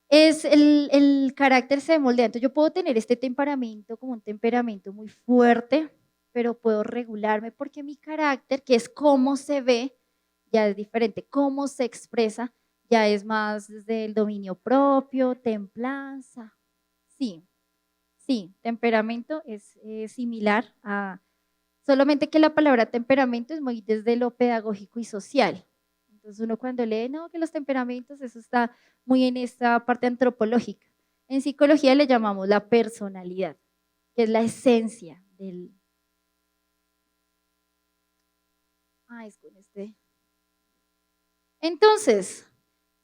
es el carácter se moldea. Entonces, yo puedo tener este temperamento como un temperamento muy fuerte, pero puedo regularme porque mi carácter, que es cómo se ve, ya es diferente. Cómo se expresa, ya es más desde el dominio propio, templanza. Sí. Sí, temperamento es similar a, solamente que la palabra temperamento es muy desde lo pedagógico y social. Entonces uno cuando lee, no, que los temperamentos, eso está muy en esta parte antropológica. En psicología le llamamos la personalidad, que es la esencia del. Ah, es con este. Entonces,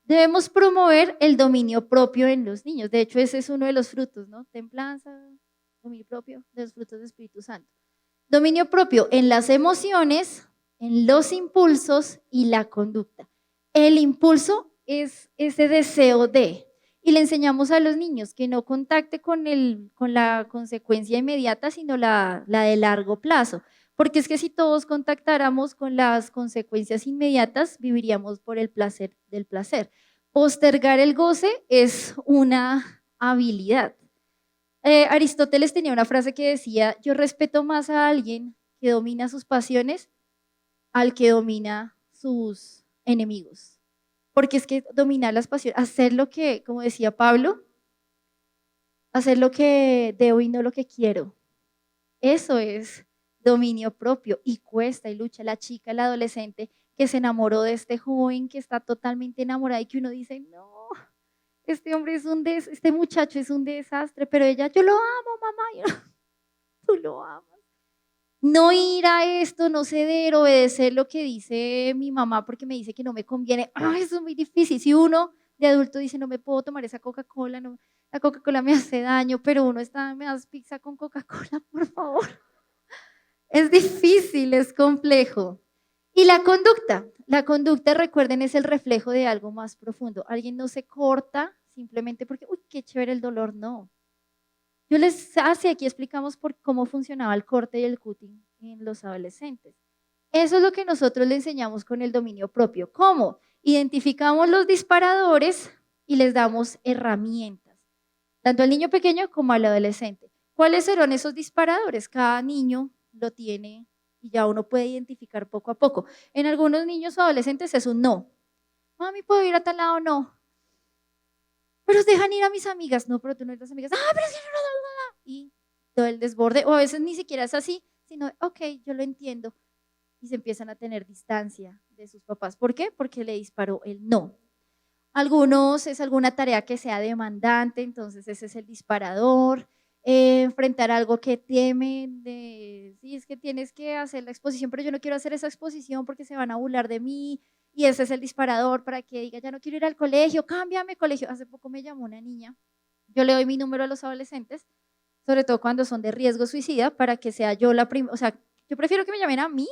debemos promover el dominio propio en los niños. De hecho, ese es uno de los frutos, ¿no? Templanza, dominio propio, de los frutos del Espíritu Santo. Dominio propio en las emociones, en los impulsos y la conducta. El impulso es ese deseo de, y le enseñamos a los niños que no contacte con la consecuencia inmediata, sino la de largo plazo. Porque es que si todos contactáramos con las consecuencias inmediatas, viviríamos por el placer del placer. Postergar el goce es una habilidad. Aristóteles tenía una frase que decía, yo respeto más a alguien que domina sus pasiones al que domina sus enemigos. Porque es que dominar las pasiones, hacer lo que, como decía Pablo, hacer lo que debo y no lo que quiero. Eso es dominio propio y cuesta y lucha. La chica, la adolescente que se enamoró de este joven que está totalmente enamorada y que uno dice, no, este hombre es este muchacho es un desastre, pero ella, yo lo amo, mamá, yo, tú lo amas. No ir a esto, no ceder, obedecer lo que dice mi mamá porque me dice que no me conviene. Ay, eso es muy difícil. Si uno de adulto dice, no me puedo tomar esa Coca-Cola, no, la Coca-Cola me hace daño, pero uno está, me das pizza con Coca-Cola, por favor. Es difícil, es complejo. Y la conducta, recuerden, es el reflejo de algo más profundo. Alguien no se corta simplemente porque, uy, qué chévere el dolor, no. Yo les hace aquí explicamos por cómo funcionaba el corte y el cutting en los adolescentes. Eso es lo que nosotros le enseñamos con el dominio propio. ¿Cómo? Identificamos los disparadores y les damos herramientas, tanto al niño pequeño como al adolescente. ¿Cuáles serán esos disparadores? Cada niño lo tiene y ya uno puede identificar poco a poco. En algunos niños o adolescentes es un no. Mami, ¿puedo ir a tal lado? No. Pero dejan ir a mis amigas. No, pero tú no eres amigas. Ah, pero es que no. Y todo el desborde, o a veces ni siquiera es así, sino, ok, yo lo entiendo, y se empiezan a tener distancia de sus papás. ¿Por qué? Porque le disparó el no. Algunos es alguna tarea que sea demandante, entonces ese es el disparador. Enfrentar algo que temen, de, sí, es que tienes que hacer la exposición, pero yo no quiero hacer esa exposición porque se van a burlar de mí, y ese es el disparador para que diga, ya no quiero ir al colegio, cámbiame colegio. Hace poco me llamó una niña, yo le doy mi número a los adolescentes, sobre todo cuando son de riesgo suicida, para que sea yo la primera, o sea, yo prefiero que me llamen a mí,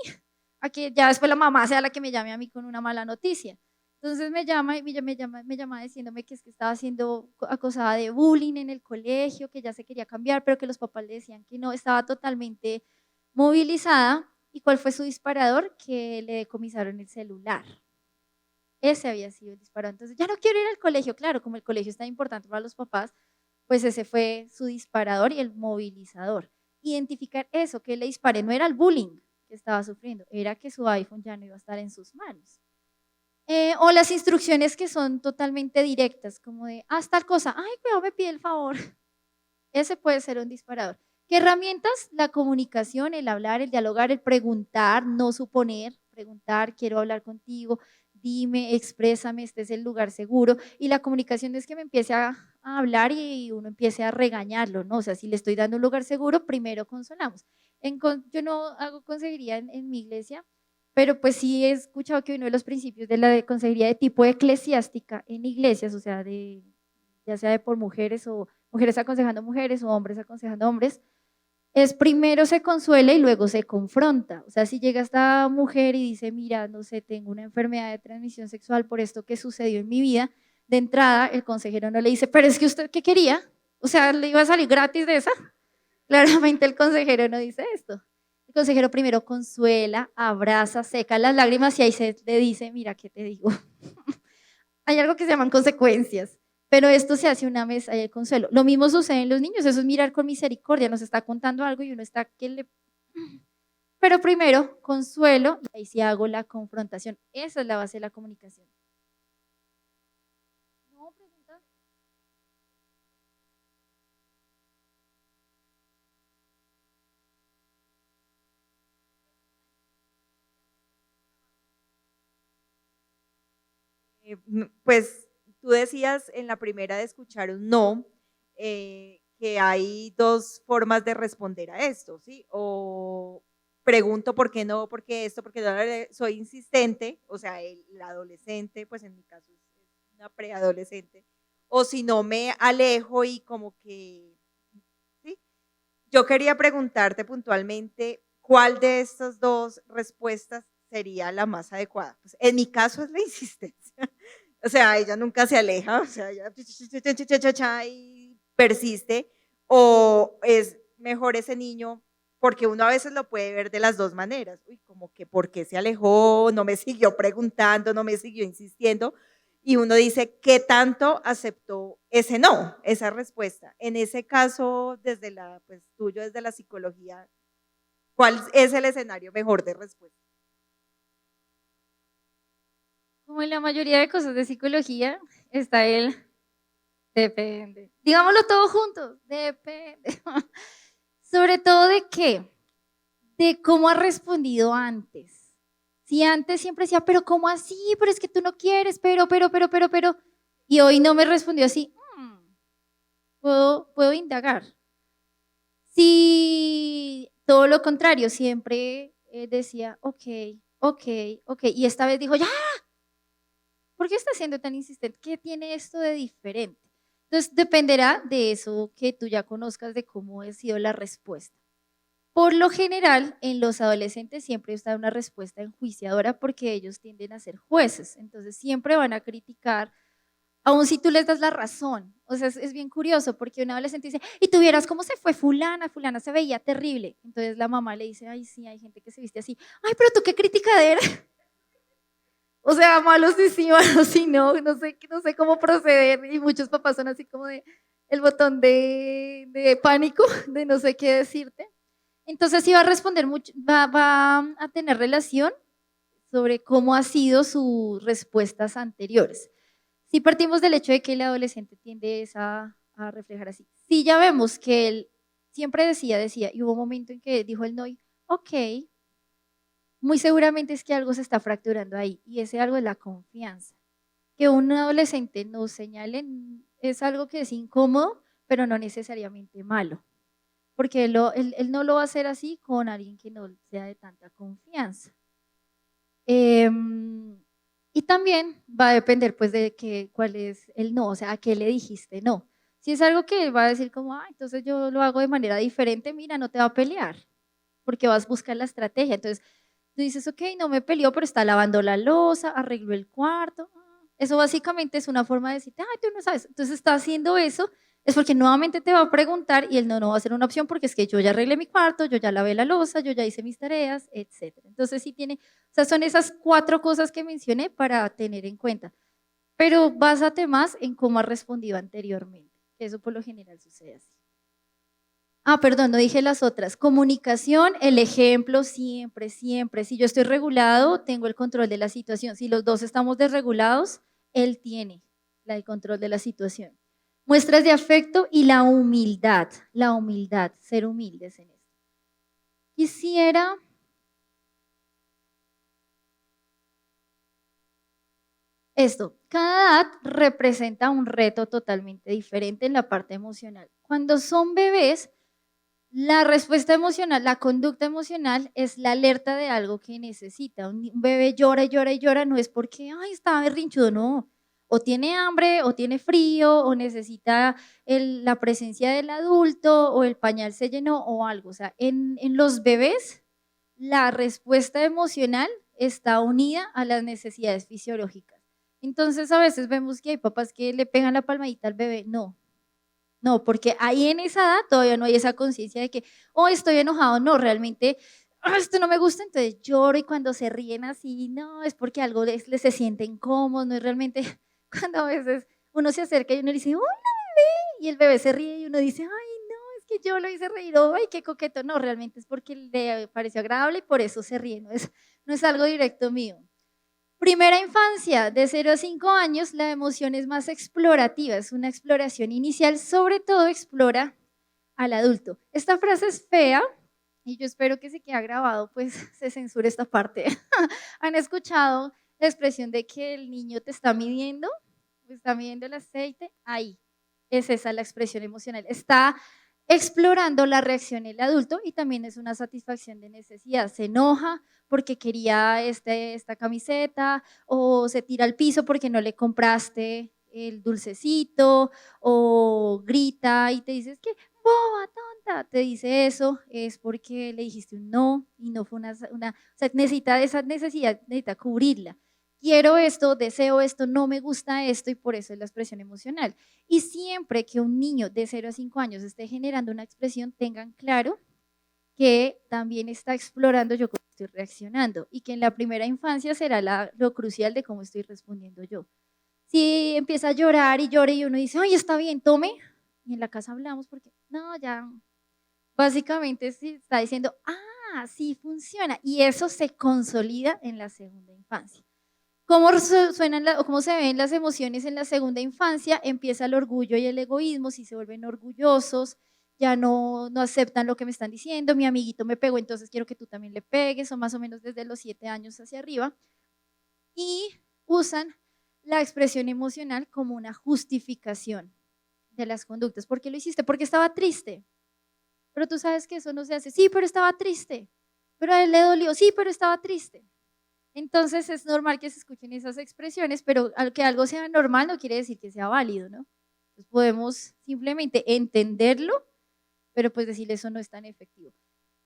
a que ya después la mamá sea la que me llame a mí con una mala noticia. Entonces me llama y me llama diciéndome que es que estaba siendo acosada de bullying en el colegio, que ya se quería cambiar, pero que los papás le decían que no, estaba totalmente movilizada. ¿Y cuál fue su disparador? Que le decomisaron el celular. Ese había sido el disparador. Entonces, ya no quiero ir al colegio. Claro, como el colegio es tan importante para los papás, pues ese fue su disparador y el movilizador. Identificar eso, que le disparé, no era el bullying que estaba sufriendo, era que su iPhone ya no iba a estar en sus manos. O las instrucciones que son totalmente directas, como de, haz tal cosa, ay, cuidado, me pide el favor. Ese puede ser un disparador. ¿Qué herramientas? La comunicación, el hablar, el dialogar, el preguntar, no suponer, preguntar, quiero hablar contigo, dime, exprésame, este es el lugar seguro. Y la comunicación es que me empiece a hablar y uno empiece a regañarlo, ¿no? O sea, si le estoy dando un lugar seguro, primero consolamos. Yo no hago consejería en mi iglesia, pero pues sí he escuchado que uno de los principios de la consejería de tipo eclesiástica en iglesias, o sea, ya sea de por mujeres o mujeres aconsejando mujeres o hombres aconsejando hombres, es primero se consuela y luego se confronta. O sea, si llega esta mujer y dice, mira, no sé, tengo una enfermedad de transmisión sexual por esto que sucedió en mi vida, de entrada el consejero no le dice, pero es que usted, ¿qué quería? O sea, ¿le iba a salir gratis de esa? Claramente el consejero no dice esto. El consejero primero consuela, abraza, seca las lágrimas y ahí se le dice, mira, ¿qué te digo? Hay algo que se llaman consecuencias, pero esto se hace una vez, hay el consuelo. Lo mismo sucede en los niños, eso es mirar con misericordia, nos está contando algo y uno está que le... Pero primero, consuelo, y ahí sí hago la confrontación. Esa es la base de la comunicación. No, pregunta. Pues tú decías en la primera de escuchar un no, que hay dos formas de responder a esto, ¿sí? O pregunto por qué no, por qué esto, porque no, soy insistente, o sea, el adolescente, pues en mi caso es una preadolescente, o si no me alejo y como que, ¿sí? Yo quería preguntarte puntualmente, ¿cuál de estas dos respuestas sería la más adecuada? Pues en mi caso es la insistencia. O sea, ella nunca se aleja, o sea, ella y persiste, o es mejor ese niño, porque uno a veces lo puede ver de las dos maneras, uy, como que por qué se alejó, no me siguió preguntando, no me siguió insistiendo, y uno dice, ¿qué tanto aceptó ese no, esa respuesta? En ese caso, desde la, pues tuyo, desde la psicología, ¿cuál es el escenario mejor de respuesta? Como en la mayoría de cosas de psicología, está el depende. Digámoslo todo juntos, depende. Sobre todo de qué, de cómo ha respondido antes. Si antes siempre decía, pero ¿cómo así? Pero es que tú no quieres, pero. Y hoy no me respondió así, puedo indagar. Si todo lo contrario, siempre decía, ok, y esta vez dijo, ya, ¿por qué está siendo tan insistente? ¿Qué tiene esto de diferente? Entonces, dependerá de eso que tú ya conozcas, de cómo ha sido la respuesta. Por lo general, en los adolescentes siempre está una respuesta enjuiciadora porque ellos tienden a ser jueces, entonces siempre van a criticar, aun si tú les das la razón. O sea, es bien curioso porque un adolescente dice, y tuvieras cómo se fue fulana, fulana se veía terrible. Entonces la mamá le dice, ay, sí, hay gente que se viste así. Ay, pero tú qué criticadera. O sea, malos y sí, malos y no, no sé cómo proceder. Y muchos papás son así como de el botón de pánico, de no sé qué decirte. Entonces sí va a responder mucho, va a tener relación sobre cómo han sido sus respuestas anteriores. Si partimos del hecho de que el adolescente tiende a reflejar así. Si ya vemos que él siempre decía, y hubo un momento en que dijo el no, y, ok, muy seguramente es que algo se está fracturando ahí, y ese algo es la confianza. Que un adolescente nos señale es algo que es incómodo, pero no necesariamente malo, porque él no lo va a hacer así con alguien que no sea de tanta confianza. Y también va a depender pues de cuál es el no, o sea, a qué le dijiste no. Si es algo que va a decir como, ah, entonces yo lo hago de manera diferente, mira, no te va a pelear, porque vas a buscar la estrategia. Entonces, tú dices, ok, no me peleó, pero está lavando la loza, arregló el cuarto. Eso básicamente es una forma de decirte, ay, tú no sabes. Entonces está haciendo eso, es porque nuevamente te va a preguntar y el no va a ser una opción porque es que yo ya arreglé mi cuarto, yo ya lavé la loza, yo ya hice mis tareas, etcétera. Entonces sí tiene, o sea, son esas 4 cosas que mencioné para tener en cuenta. Pero básate más en cómo has respondido anteriormente. Eso por lo general sucede así. Ah, perdón, no dije las otras. Comunicación, el ejemplo, siempre, siempre. Si yo estoy regulado, tengo el control de la situación. Si los dos estamos desregulados, él tiene el control de la situación. Muestras de afecto y la humildad, ser humildes en esto. Quisiera, cada edad representa un reto totalmente diferente en la parte emocional. Cuando son bebés, la respuesta emocional, la conducta emocional es la alerta de algo que necesita. Un bebé llora y llora y llora, no es porque, ay, está berrinchudo, no. O tiene hambre, o tiene frío, o necesita la presencia del adulto, o el pañal se llenó, o algo. O sea, en los bebés, la respuesta emocional está unida a las necesidades fisiológicas. Entonces, a veces vemos que hay papás que le pegan la palmadita al bebé. No, no, porque ahí en esa edad todavía no hay esa conciencia de que, oh, estoy enojado, no, realmente, esto no me gusta, entonces lloro y cuando se ríen así, no, es porque algo les se siente incómodo, no es realmente, cuando a veces uno se acerca y uno le dice, hola bebé, y el bebé se ríe y uno dice, ay, no, es que yo lo hice reír, ay, qué coqueto, no, realmente es porque le pareció agradable y por eso se ríe, no es algo directo mío. Primera infancia, de 0 a 5 años, la emoción es más explorativa, es una exploración inicial, sobre todo explora al adulto. Esta frase es fea y yo espero que se quede grabado, pues se censure esta parte. ¿Han escuchado la expresión de que el niño te está midiendo? ¿Está midiendo el aceite? Ahí, es esa la expresión emocional. Está explorando la reacción del adulto y también es una satisfacción de necesidad. Se enoja porque quería esta camiseta o se tira al piso porque no le compraste el dulcecito o grita y te dices que boba, tonta, te dice eso, es porque le dijiste un no y no fue o sea, necesita esa necesidad, necesita cubrirla. Quiero esto, deseo esto, no me gusta esto y por eso es la expresión emocional. Y siempre que un niño de 0 a 5 años esté generando una expresión, tengan claro que también está explorando yo cómo estoy reaccionando y que en la primera infancia será lo crucial de cómo estoy respondiendo yo. Si empieza a llorar y llora y uno dice, ay, está bien, tome, y en la casa hablamos porque, no, ya, básicamente sí está diciendo, ah, sí funciona, y eso se consolida en la segunda infancia. ¿Cómo suenan o cómo se ven las emociones en la segunda infancia? Empieza el orgullo y el egoísmo, si se vuelven orgullosos, ya no aceptan lo que me están diciendo, mi amiguito me pegó, entonces quiero que tú también le pegues, o más o menos desde los 7 años hacia arriba, y usan la expresión emocional como una justificación de las conductas. ¿Por qué lo hiciste? Porque estaba triste, pero tú sabes que eso no se hace. Sí, pero estaba triste, pero a él le dolió. Sí, pero estaba triste. Entonces es normal que se escuchen esas expresiones, pero que algo sea normal no quiere decir que sea válido, ¿no? Entonces podemos simplemente entenderlo, pero pues decirle eso no es tan efectivo.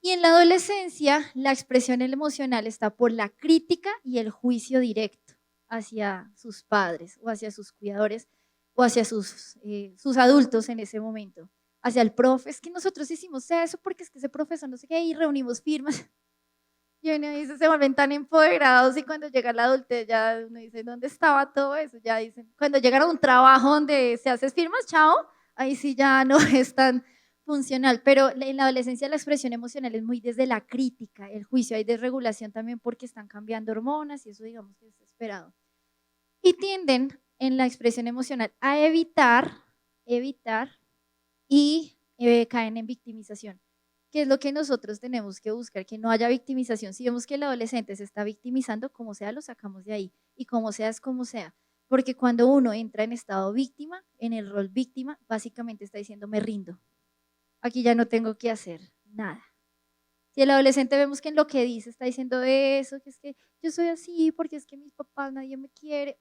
Y en la adolescencia, la expresión emocional está por la crítica y el juicio directo hacia sus padres o hacia sus cuidadores o hacia sus adultos en ese momento. Hacia el profe, es que nosotros hicimos eso porque es que ese profesor no sé qué, y reunimos firmas. Y uno dice, se vuelven tan empoderados y cuando llega la adultez ya uno dice, ¿dónde estaba todo eso? Ya dicen, cuando llegan a un trabajo donde se hace firmas, chao, ahí sí ya no es tan funcional. Pero en la adolescencia la expresión emocional es muy desde la crítica, el juicio, hay desregulación también porque están cambiando hormonas y eso digamos que es esperado. Y tienden en la expresión emocional a evitar y caen en victimización. ¿Qué es lo que nosotros tenemos que buscar? Que no haya victimización. Si vemos que el adolescente se está victimizando, como sea, lo sacamos de ahí. Y como sea, es como sea. Porque cuando uno entra en estado víctima, en el rol víctima, básicamente está diciendo, me rindo. Aquí ya no tengo que hacer nada. Si el adolescente vemos que en lo que dice está diciendo eso, que es que yo soy así porque es que mis papás nadie me quiere.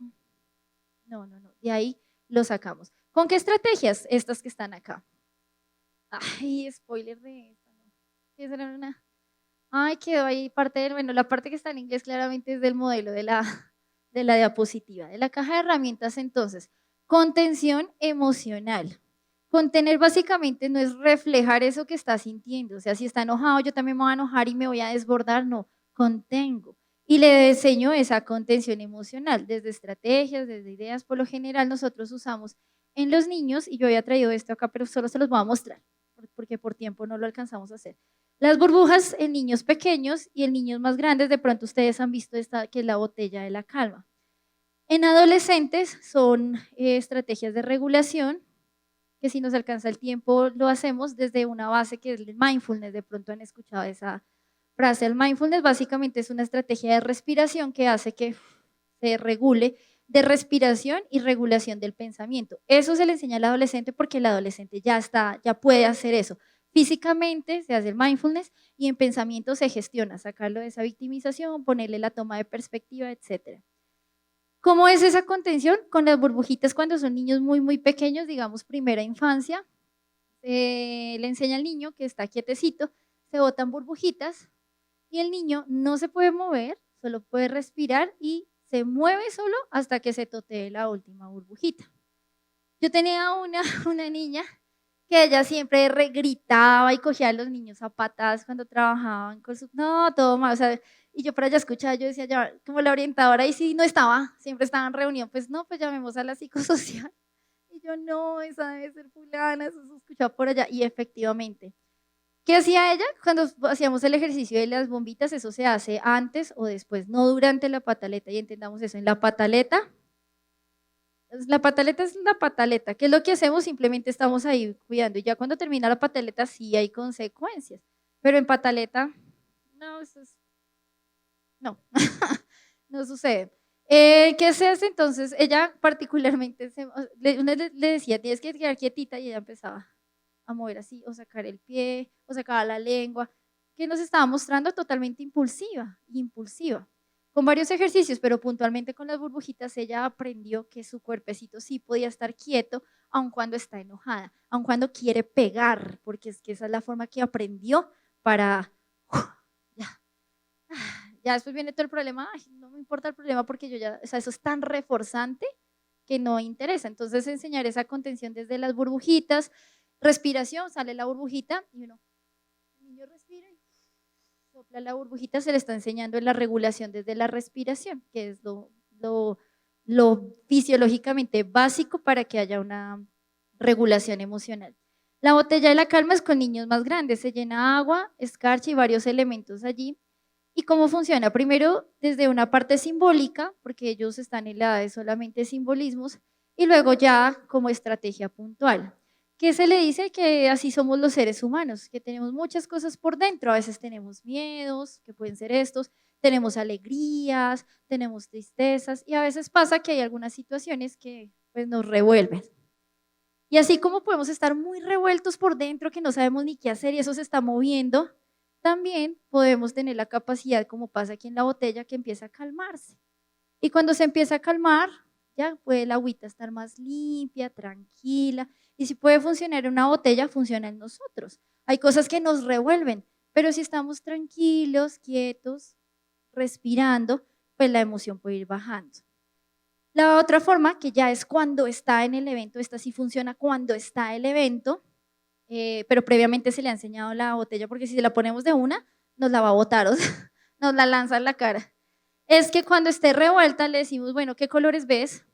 No, no, no. De ahí lo sacamos. ¿Con qué estrategias? Estas que están acá. Ay, spoiler de esta, ¿no? ¿Qué será una? Ay, quedó ahí parte del, bueno, la parte que está en inglés claramente es del modelo de la diapositiva. De la caja de herramientas, entonces, contención emocional. Contener básicamente no es reflejar eso que está sintiendo. O sea, si está enojado, yo también me voy a enojar y me voy a desbordar. No, contengo. Y le enseño esa contención emocional, desde estrategias, desde ideas. Por lo general, nosotros usamos en los niños, y yo había traído esto acá, pero solo se los voy a mostrar, porque por tiempo no lo alcanzamos a hacer. Las burbujas en niños pequeños y en niños más grandes, de pronto ustedes han visto esta, que es la botella de la calma. En adolescentes son estrategias de regulación, que si nos alcanza el tiempo lo hacemos desde una base que es el mindfulness. De pronto han escuchado esa frase. El mindfulness básicamente es una estrategia de respiración que hace que se regule, de respiración y regulación del pensamiento. Eso se le enseña al adolescente porque el adolescente ya está, ya puede hacer eso. Físicamente se hace el mindfulness y en pensamiento se gestiona, sacarlo de esa victimización, ponerle la toma de perspectiva, etcétera. ¿Cómo es esa contención? Con las burbujitas cuando son niños muy, muy pequeños, digamos primera infancia, le enseña al niño que está quietecito, se botan burbujitas y el niño no se puede mover, solo puede respirar y se mueve solo hasta que se totee la última burbujita. Yo tenía una niña que ella siempre gritaba y cogía a los niños a patadas cuando trabajaban con su, no, todo mal, o sea, y yo para allá escuchaba, yo decía, ya, como la orientadora, y si no estaba, siempre estaba en reunión, pues no, pues llamemos a la psicosocial. Y yo, no, esa debe ser fulana, eso se escuchaba por allá, y efectivamente. ¿Qué hacía ella? Cuando hacíamos el ejercicio de las bombitas, eso se hace antes o después, no durante la pataleta, y entendamos eso, en la pataleta es la pataleta. ¿Qué es lo que hacemos? Simplemente estamos ahí cuidando. Y ya cuando termina la pataleta sí hay consecuencias. Pero en pataleta, no, no, no sucede. ¿Qué se hace entonces? Ella particularmente, uno le decía, tienes que quedar quietita y ella empezaba a mover así, o sacar el pie, o sacaba la lengua, que nos estaba mostrando totalmente impulsiva, impulsiva con varios ejercicios, pero puntualmente con las burbujitas, ella aprendió que su cuerpecito sí podía estar quieto, aun cuando está enojada, aun cuando quiere pegar, porque es que esa es la forma que aprendió para, ya, ya después viene todo el problema, ay, no me importa el problema porque yo ya, o sea, eso es tan reforzante que no interesa. Entonces, enseñar esa contención desde las burbujitas, respiración, sale la burbujita y uno, el niño respira y sopla la burbujita, se le está enseñando en la regulación desde la respiración, que es lo fisiológicamente básico para que haya una regulación emocional. La botella de la calma es con niños más grandes, se llena agua, escarcha y varios elementos allí. ¿Y cómo funciona? Primero desde una parte simbólica, porque ellos están en la edad de solamente simbolismos, y luego ya como estrategia puntual. ¿Qué se le dice? Que así somos los seres humanos, que tenemos muchas cosas por dentro, a veces tenemos miedos, que pueden ser estos, tenemos alegrías, tenemos tristezas, y a veces pasa que hay algunas situaciones que pues, nos revuelven. Y así como podemos estar muy revueltos por dentro, que no sabemos ni qué hacer y eso se está moviendo, también podemos tener la capacidad, como pasa aquí en la botella, que empieza a calmarse. Y cuando se empieza a calmar, ya puede la agüita estar más limpia, tranquila. Y si puede funcionar en una botella, funciona en nosotros. Hay cosas que nos revuelven, pero si estamos tranquilos, quietos, respirando, pues la emoción puede ir bajando. La otra forma, que ya es cuando está en el evento, esta sí funciona cuando está el evento, pero previamente se le ha enseñado la botella, porque si se la ponemos de una, nos la va a botar, o sea, nos la lanza en la cara. Es que cuando esté revuelta le decimos, bueno, ¿qué colores ves?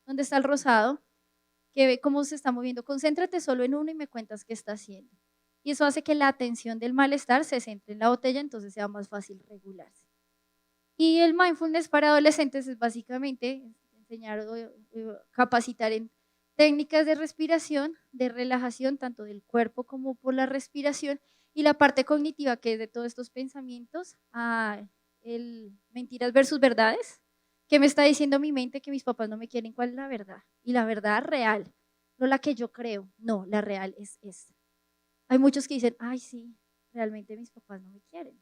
¿Dónde está el rosado? ¿Qué ve cómo se está moviendo? Concéntrate solo en uno y me cuentas qué está haciendo. Y eso hace que la atención del malestar se centre en la botella, entonces sea más fácil regularse. Y el mindfulness para adolescentes es básicamente enseñar o capacitar en técnicas de respiración, de relajación, tanto del cuerpo como por la respiración, y la parte cognitiva, que es de todos estos pensamientos, el mentiras versus verdades, que me está diciendo mi mente que mis papás no me quieren, ¿cuál es la verdad? Y la verdad real, no la que yo creo, no, la real es esta. Hay muchos que dicen, ay sí, realmente mis papás no me quieren.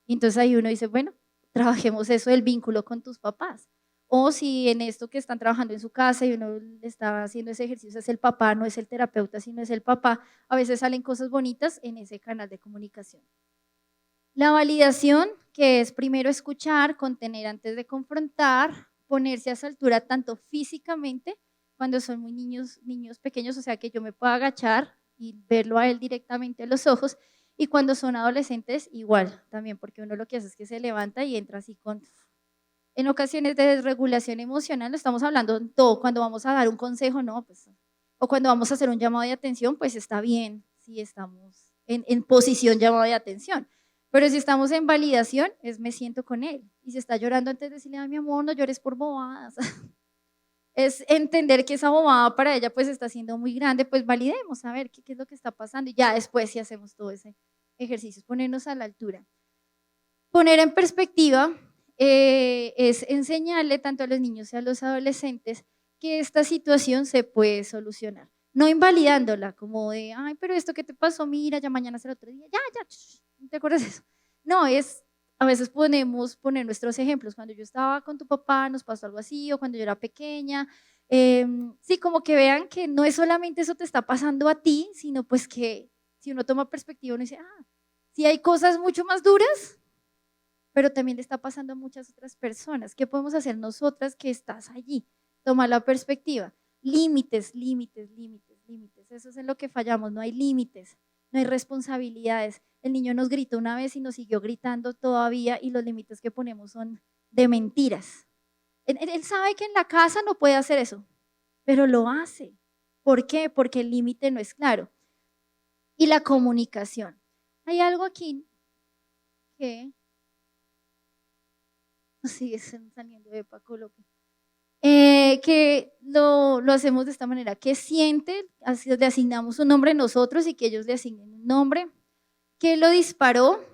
Y entonces ahí uno dice, bueno, trabajemos eso del vínculo con tus papás. O si en esto que están trabajando en su casa y uno le está haciendo ese ejercicio, es el papá, no es el terapeuta, sino es el papá, a veces salen cosas bonitas en ese canal de comunicación. La validación, que es primero escuchar, contener antes de confrontar, ponerse a su altura tanto físicamente, cuando son muy niños pequeños, o sea que yo me puedo agachar y verlo a él directamente a los ojos, y cuando son adolescentes igual también, porque uno lo que hace es que se levanta y entra así con… En ocasiones de desregulación emocional, no estamos hablando de todo, cuando vamos a dar un consejo, no, pues, o cuando vamos a hacer un llamado de atención, pues está bien si estamos en posición llamado de atención. Pero si estamos en validación, es me siento con él. Y si está llorando antes de decirle, ay, mi amor, no llores por bobadas. Es entender que esa bobada para ella pues está siendo muy grande, pues validemos a ver qué es lo que está pasando. Y ya después si hacemos todo ese ejercicio, ponernos a la altura. Poner en perspectiva es enseñarle tanto a los niños y a los adolescentes que esta situación se puede solucionar. No invalidándola, como de, ay, pero esto que te pasó, mira, ya mañana será otro día, ya, ¿no te acuerdas de eso? No, a veces podemos poner nuestros ejemplos. Cuando yo estaba con tu papá nos pasó algo así, o cuando yo era pequeña. Sí, como que vean que no es solamente eso te está pasando a ti, sino pues que si uno toma perspectiva, uno dice, si hay cosas mucho más duras, pero también le está pasando a muchas otras personas. ¿Qué podemos hacer nosotras que estás allí? Toma la perspectiva. Límites, límites, límites, límites. Eso es en lo que fallamos, no hay límites, no hay responsabilidades. El niño nos gritó una vez y nos siguió gritando todavía y los límites que ponemos son de mentiras. Él sabe que en la casa no puede hacer eso, pero lo hace. ¿Por qué? Porque el límite no es claro. Y la comunicación. Hay algo aquí que sigue saliendo de Paco López. Que lo hacemos de esta manera, que siente, así le asignamos un nombre nosotros y que ellos le asignen un nombre, que lo disparó,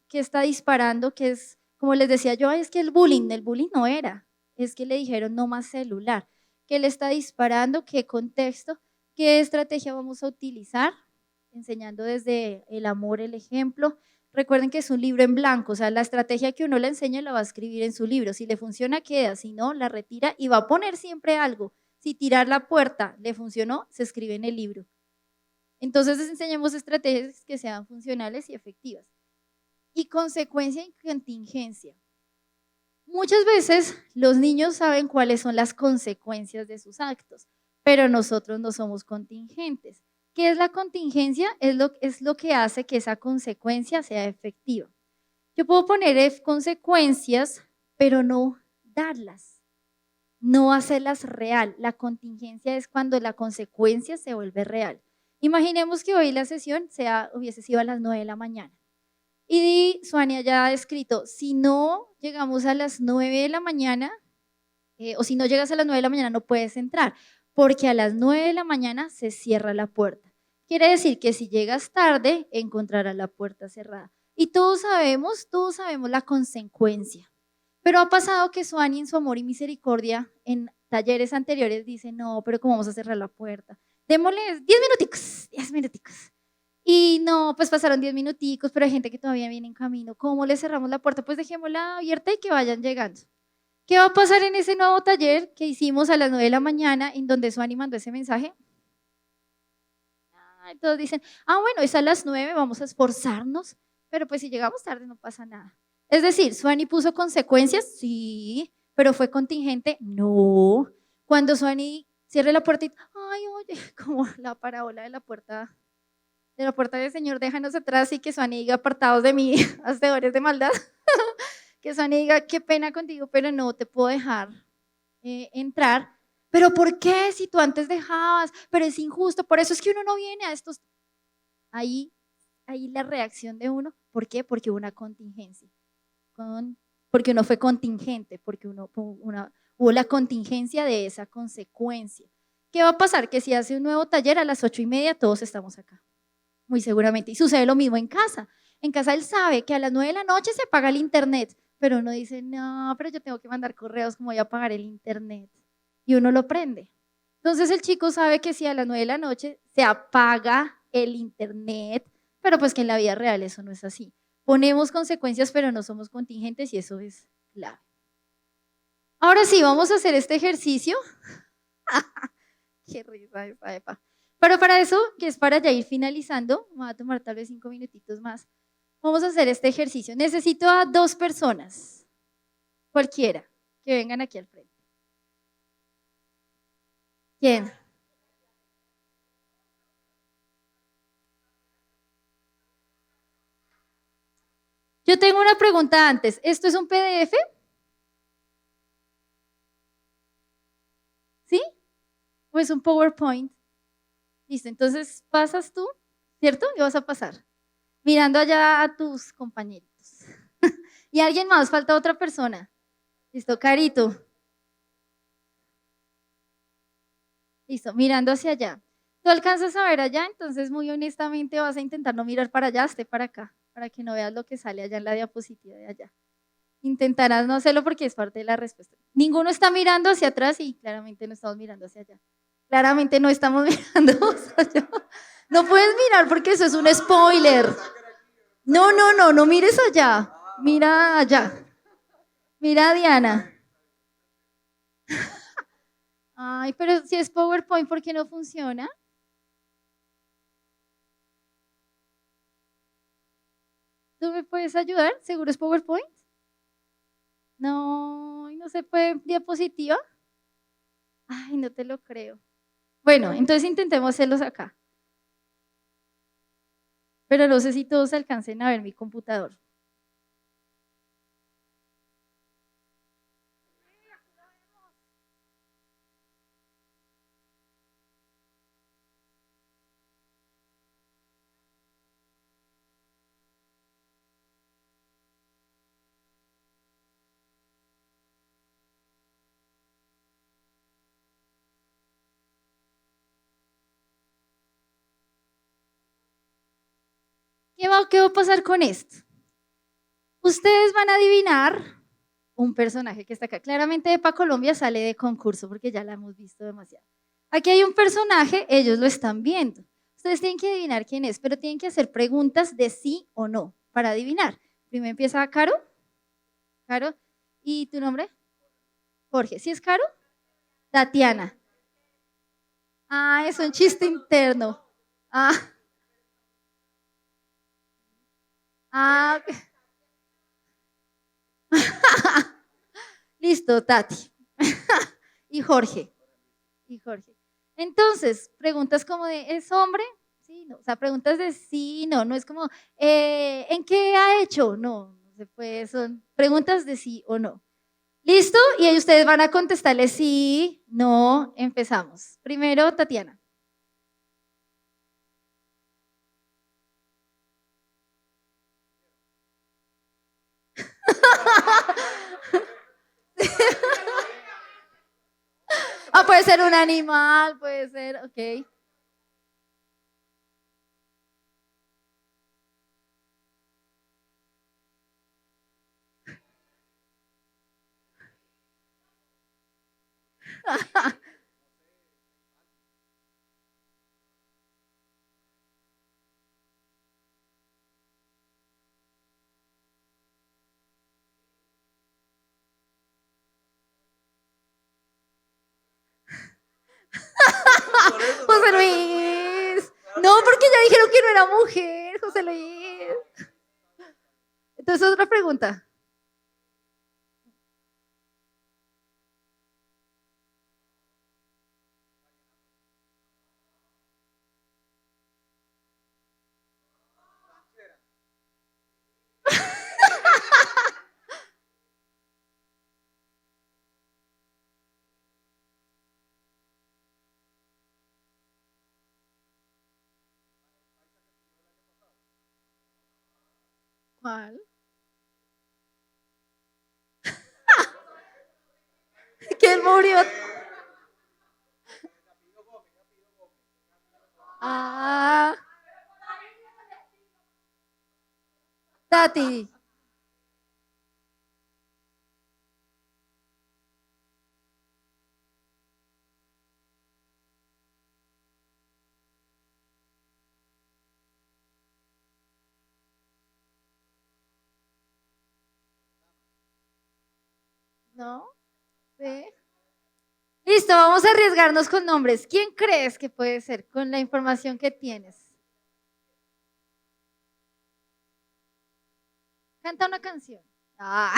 que está disparando, que es, como les decía yo, es que el bullying no era, es que le dijeron no más celular, que él está disparando, qué contexto, qué estrategia vamos a utilizar, enseñando desde el amor, el ejemplo. Recuerden que es un libro en blanco, o sea, la estrategia que uno le enseña la va a escribir en su libro. Si le funciona, queda, si no, la retira y va a poner siempre algo. Si tirar la puerta le funcionó, se escribe en el libro. Entonces les enseñamos estrategias que sean funcionales y efectivas. Y consecuencia y contingencia. Muchas veces los niños saben cuáles son las consecuencias de sus actos, pero nosotros no somos contingentes. ¿Qué es la contingencia? Es lo que hace que esa consecuencia sea efectiva. Yo puedo poner consecuencias, pero no darlas, no hacerlas real. La contingencia es cuando la consecuencia se vuelve real. Imaginemos que hoy la sesión hubiese sido a las 9 de la mañana. Y Suania ya ha escrito, si no llegamos a las 9 de la mañana, o si no llegas a las 9 de la mañana no puedes entrar, porque a las 9 de la mañana se cierra la puerta. Quiere decir que si llegas tarde, encontrarás la puerta cerrada. Y todos sabemos la consecuencia. Pero ha pasado que Suani en su amor y misericordia en talleres anteriores dice, no, pero ¿cómo vamos a cerrar la puerta? Démosle 10 minuticos, 10 minuticos. Y no, pues pasaron 10 minuticos, pero hay gente que todavía viene en camino. ¿Cómo le cerramos la puerta? Pues dejémosla abierta y que vayan llegando. ¿Qué va a pasar en ese nuevo taller que hicimos a las 9 de la mañana, en donde Suani mandó ese mensaje? Todos dicen, bueno, es a las 9, vamos a esforzarnos, pero pues si llegamos tarde no pasa nada. Es decir, ¿Suani puso consecuencias? Sí, pero ¿fue contingente? No. Cuando Suani cierre la puerta y, ay, oye, como la parábola de la puerta del Señor, déjanos atrás y que Suani diga, apartados de mí, hacedores de maldad. Que Suani diga, qué pena contigo, pero no te puedo dejar entrar. ¿Pero por qué? Si tú antes dejabas, pero es injusto, por eso es que uno no viene a estos… Ahí la reacción de uno, ¿por qué? Porque hubo una contingencia, porque uno fue contingente, porque hubo la contingencia de esa consecuencia. ¿Qué va a pasar? Que si hace un nuevo taller a las 8:30, todos estamos acá, muy seguramente. Y sucede lo mismo en casa. En casa él sabe que a las 9 de la noche se apaga el internet, pero uno dice, no, pero yo tengo que mandar correos, ¿cómo voy a apagar el internet? Y uno lo prende. Entonces el chico sabe que si a las 9 de la noche se apaga el internet, pero pues que en la vida real eso no es así. Ponemos consecuencias, pero no somos contingentes y eso es clave. Ahora sí, vamos a hacer este ejercicio. Qué risa esa Epa. Pero para eso, que es para ya ir finalizando, me va a tomar tal vez 5 minutitos más. Vamos a hacer este ejercicio. Necesito a 2 personas, cualquiera, que vengan aquí al frente. ¿Quién? Yo tengo una pregunta antes. ¿Esto es un PDF? ¿Sí? ¿O es un PowerPoint? Listo, entonces pasas tú, ¿cierto? Y vas a pasar, mirando allá a tus compañeritos. Y alguien más, falta otra persona. Listo, Carito. Listo, mirando hacia allá. Tú alcanzas a ver allá, entonces muy honestamente vas a intentar no mirar para allá, esté para acá, para que no veas lo que sale allá en la diapositiva de allá. Intentarás no hacerlo porque es parte de la respuesta. Ninguno está mirando hacia atrás y claramente no estamos mirando hacia allá. Claramente no estamos mirando hacia allá. No puedes mirar porque eso es un spoiler. No, no, no, no mires allá. Mira allá. Mira a Diana. Ay, pero si es PowerPoint, ¿por qué no funciona? ¿Tú me puedes ayudar? ¿Seguro es PowerPoint? No, no se puede diapositiva. Ay, no te lo creo. Bueno, entonces intentemos hacerlos acá. Pero no sé si todos alcancen a ver mi computador. ¿Qué va a pasar con esto? Ustedes van a adivinar un personaje que está acá. Claramente EPA Colombia sale de concurso porque ya la hemos visto demasiado. Aquí hay un personaje, ellos lo están viendo. Ustedes tienen que adivinar quién es, pero tienen que hacer preguntas de sí o no para adivinar. Primero empieza Caro. Caro. ¿Y tu nombre? Jorge. ¿Sí es Caro? Tatiana. Ah, es un chiste interno. Ah, ah. Listo, Tati. Y Jorge. Y Jorge. Entonces, preguntas como de, ¿es hombre? Sí, no. O sea, preguntas de sí, no. No es como, ¿en qué ha hecho? No, no se puede. Son preguntas de sí o no. ¿Listo? Y ahí ustedes van a contestarle sí, no. Empezamos. Primero, Tatiana. Ah, puede ser un animal, puede ser, ok. José Luis. No, porque ya dijeron que no era mujer, José Luis. Entonces, otra pregunta. ¿Cuál? ¿Quién murió? Ah, Tati. ¿No? Sí. Listo, vamos a arriesgarnos con nombres. ¿Quién crees que puede ser con la información que tienes? Canta una canción. Ah.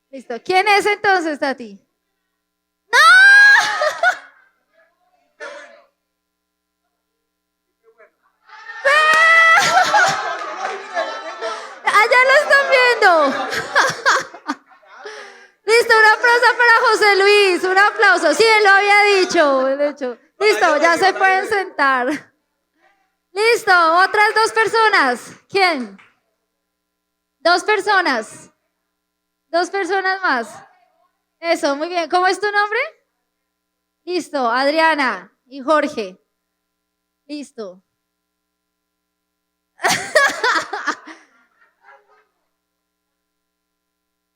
Listo. ¿Quién es entonces, Tati? Allá lo están viendo. Listo, un aplauso para José Luis, un aplauso. Sí, él lo había dicho, de hecho. Listo, ya se pueden sentar. Listo, otras dos personas. ¿Quién? Dos personas. Dos personas más. Eso, muy bien. ¿Cómo es tu nombre? Listo, Adriana y Jorge. Listo.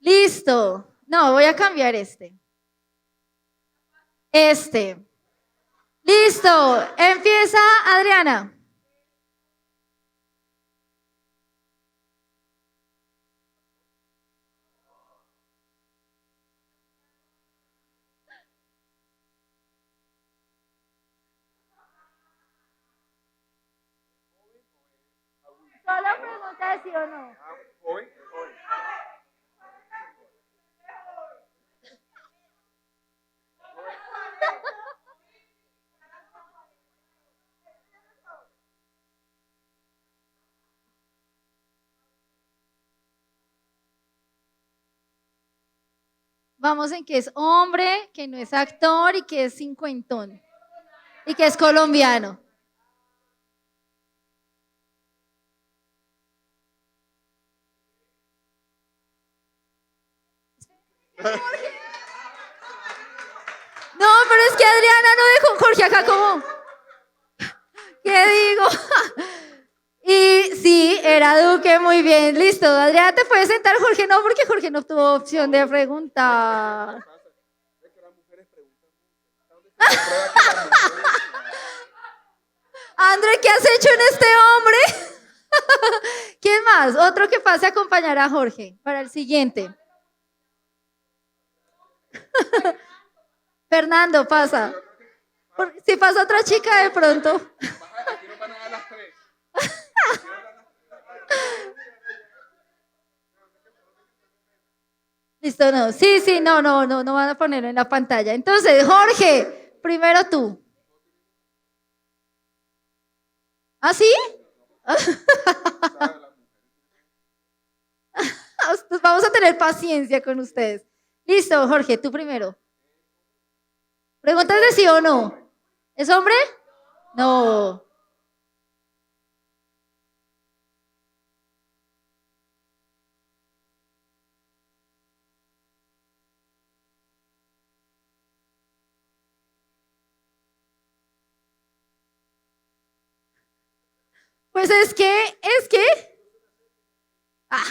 Listo. No, voy a cambiar este. Este. Listo. Empieza Adriana. Solo pregunta sí o no. Vamos en que es hombre, que no es actor y que es cincuentón. Y que es colombiano. No, pero es que Adriana no dejó Jorge acá como. ¿Qué digo? Y sí, era Duque, muy bien, listo. Adriana, te puedes sentar, Jorge no, porque Jorge no tuvo opción de preguntar. André, ¿qué has hecho en este hombre? ¿Quién más? Otro que pase a acompañar a Jorge para el siguiente. Fernando, pasa. Si pasa otra chica de pronto. Listo, no. Sí, sí, no, no, no, no van a ponerlo en la pantalla. Entonces, Jorge, primero tú. ¿Ah, sí? Pues vamos a tener paciencia con ustedes. Listo, Jorge, tú primero. Preguntas de sí o no. ¿Es hombre? No. Pues es que. Ah,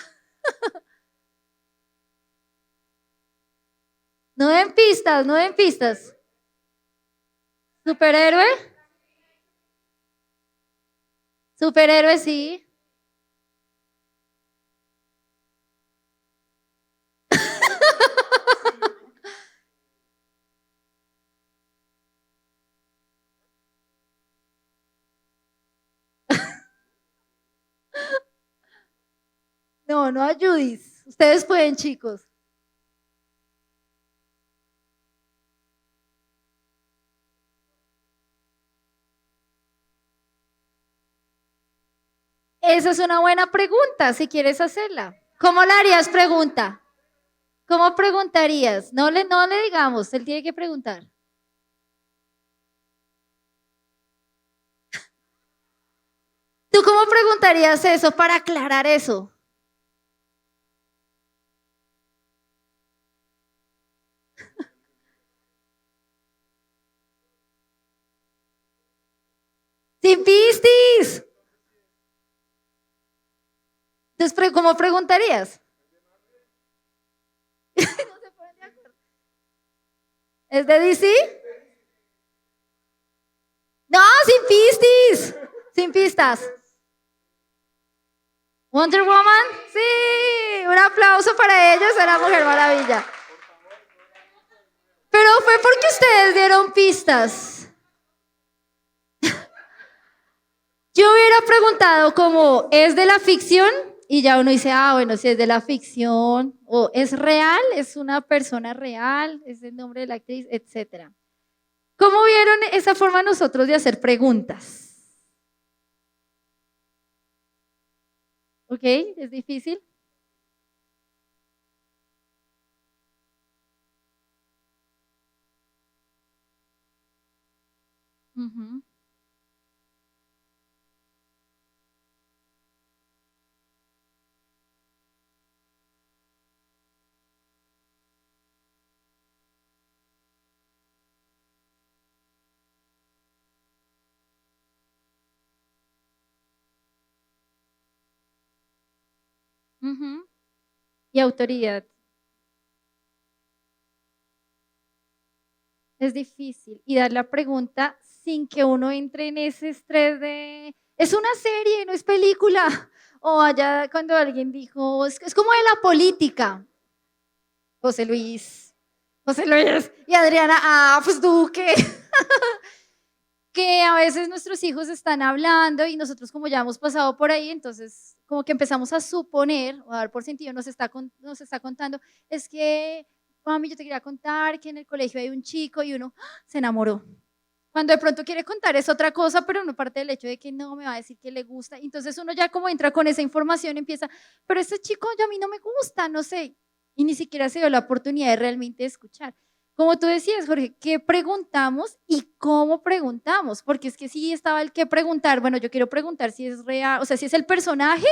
no den pistas, no den pistas. ¿Superhéroe? Superhéroe, sí. No, no ayudis. Ustedes pueden, chicos. Esa es una buena pregunta, si quieres hacerla. ¿Cómo la harías pregunta? ¿Cómo preguntarías? No le digamos, él tiene que preguntar. ¿Tú cómo preguntarías eso para aclarar eso? ¡Sin pistis! Entonces, ¿cómo preguntarías? No se ponen de acuerdo. ¿Es de DC? No, sin pistis. Sin pistas. Wonder Woman, sí, un aplauso para ellos, era Mujer Maravilla. Pero fue porque ustedes dieron pistas. Yo hubiera preguntado como, ¿es de la ficción? Y ya uno dice, ah, bueno, si es de la ficción, o es real, es una persona real, es el nombre de la actriz, etc. ¿Cómo vieron esa forma nosotros de hacer preguntas? ¿Ok? ¿Es difícil? Ujú. Ujú. Y autoridad. Es difícil. Y dar la pregunta sin que uno entre en ese estrés de, es una serie, no es película. O allá cuando alguien dijo, es como de la política. José Luis, José Luis y Adriana, ah, pues Duque. Que a veces nuestros hijos están hablando y nosotros como ya hemos pasado por ahí, entonces como que empezamos a suponer o a dar por sentido, nos está contando, es que, mami, yo te quería contar que en el colegio hay un chico y uno se enamoró. Cuando de pronto quiere contar es otra cosa, pero no parte del hecho de que no me va a decir que le gusta. Entonces uno ya como entra con esa información empieza, pero este chico ya a mí no me gusta, no sé, y ni siquiera se dio la oportunidad de realmente escuchar. Como tú decías, Jorge, ¿qué preguntamos y cómo preguntamos? Porque es que sí estaba el que preguntar, bueno, yo quiero preguntar si es real, o sea, si es el personaje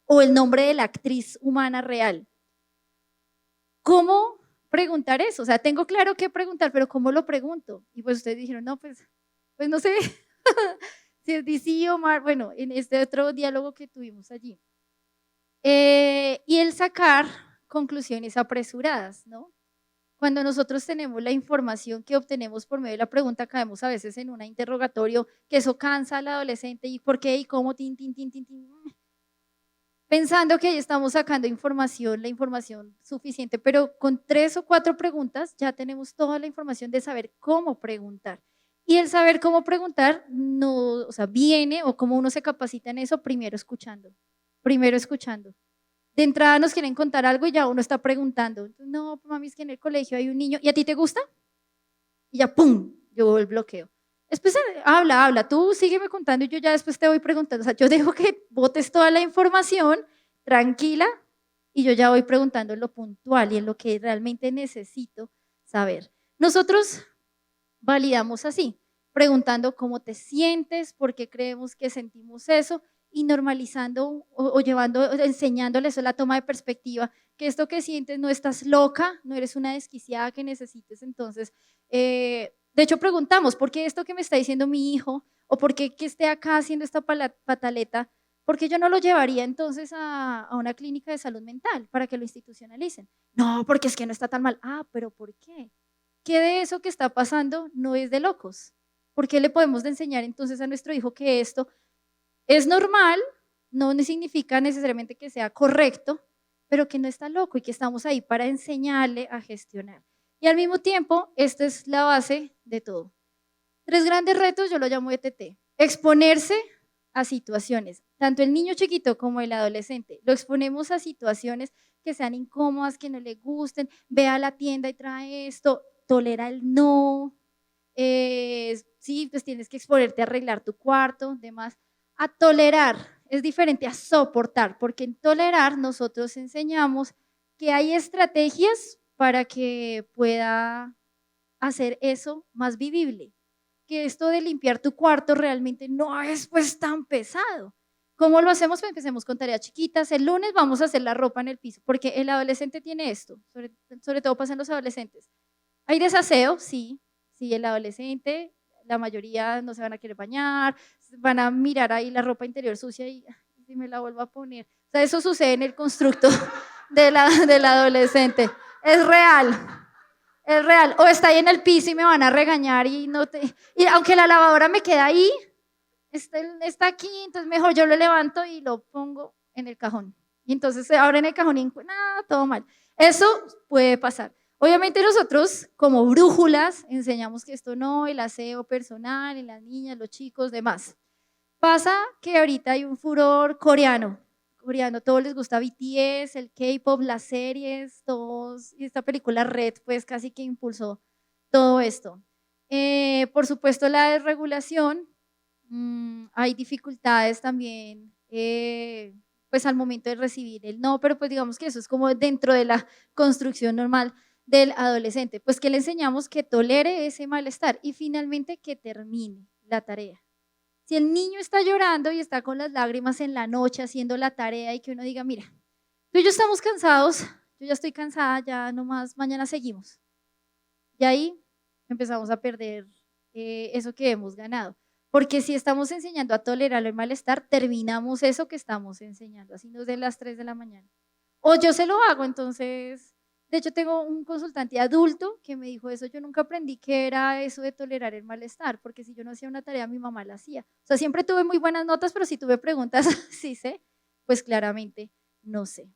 o el nombre de la actriz humana real. ¿Cómo preguntar eso? O sea, tengo claro qué preguntar, pero ¿cómo lo pregunto? Y pues ustedes dijeron, no, pues no sé si es DC o Mar, bueno, en este otro diálogo que tuvimos allí. Y el sacar conclusiones apresuradas, ¿no? Cuando nosotros tenemos la información que obtenemos por medio de la pregunta, caemos a veces en un interrogatorio que eso cansa al adolescente y por qué y cómo, tin, tin, tin, tin, tin, pensando que ahí estamos sacando información, la información suficiente, pero con 3 o 4 preguntas ya tenemos toda la información de saber cómo preguntar. Y el saber cómo preguntar no, o sea, viene o cómo uno se capacita en eso primero escuchando. Primero escuchando. De entrada nos quieren contar algo y ya uno está preguntando. No, mami, es que en el colegio hay un niño. ¿Y a ti te gusta? Y ya, ¡pum! Yo el bloqueo. Después habla, tú sígueme contando y yo ya después te voy preguntando. O sea, yo dejo que botes toda la información tranquila y yo ya voy preguntando en lo puntual y en lo que realmente necesito saber. Nosotros validamos así, preguntando cómo te sientes, por qué creemos que sentimos eso y normalizando o llevando, enseñándoles la toma de perspectiva, que esto que sientes no estás loca, no eres una desquiciada que necesites. Entonces, de hecho preguntamos, ¿por qué esto que me está diciendo mi hijo o por qué que esté acá haciendo esta pataleta? ¿Por qué yo no lo llevaría entonces a una clínica de salud mental para que lo institucionalicen? No, porque es que no está tan mal. Ah, pero ¿por qué? ¿Qué de eso que está pasando no es de locos? ¿Por qué le podemos de enseñar entonces a nuestro hijo que esto es normal, no significa necesariamente que sea correcto, pero que no está loco y que estamos ahí para enseñarle a gestionar? Y al mismo tiempo, esta es la base de todo. 3 grandes retos, yo lo llamo ETT. Exponerse a situaciones, tanto el niño chiquito como el adolescente, lo exponemos a situaciones que sean incómodas, que no le gusten, ve a la tienda y trae esto, tolera el no, sí, pues tienes que exponerte a arreglar tu cuarto, demás. A tolerar es diferente a soportar, porque en tolerar nosotros enseñamos que hay estrategias para que pueda hacer eso más vivible, que esto de limpiar tu cuarto realmente no es pues tan pesado. ¿Cómo lo hacemos? Pues empecemos con tareas chiquitas. El lunes vamos a hacer la ropa en el piso, porque el adolescente tiene esto, sobre todo pasa en los adolescentes. Hay desaseo, sí, sí, el adolescente, la mayoría no se van a querer bañar, van a mirar ahí la ropa interior sucia y si me la vuelvo a poner. O sea, eso sucede en el constructo del adolescente. Es real. Es real. O está ahí en el piso y me van a regañar y aunque la lavadora me queda ahí, está aquí, entonces mejor yo lo levanto y lo pongo en el cajón. Y entonces se abre en el cajón y nada, todo mal. Eso puede pasar. Obviamente nosotros como brújulas enseñamos que esto no, el aseo personal, en las niñas, los chicos, demás. Pasa que ahorita hay un furor coreano, todos les gusta BTS, el K-pop, las series, todos, y esta película Red pues casi que impulsó todo esto. Por supuesto la desregulación, hay dificultades también pues al momento de recibir el no, pero pues digamos que eso es como dentro de la construcción normal del adolescente, pues que le enseñamos que tolere ese malestar y finalmente que termine la tarea. Si el niño está llorando y está con las lágrimas en la noche haciendo la tarea y que uno diga, mira, tú y yo estamos cansados, yo ya estoy cansada, ya nomás mañana seguimos. Y ahí empezamos a perder eso que hemos ganado. Porque si estamos enseñando a tolerar el malestar, terminamos eso que estamos enseñando, así nos den las 3 de la mañana. O yo se lo hago, entonces, de hecho tengo un consultante adulto que me dijo eso, yo nunca aprendí qué era eso de tolerar el malestar, porque si yo no hacía una tarea, mi mamá la hacía. O sea, siempre tuve muy buenas notas, pero si tuve preguntas, sí sé, pues claramente no sé.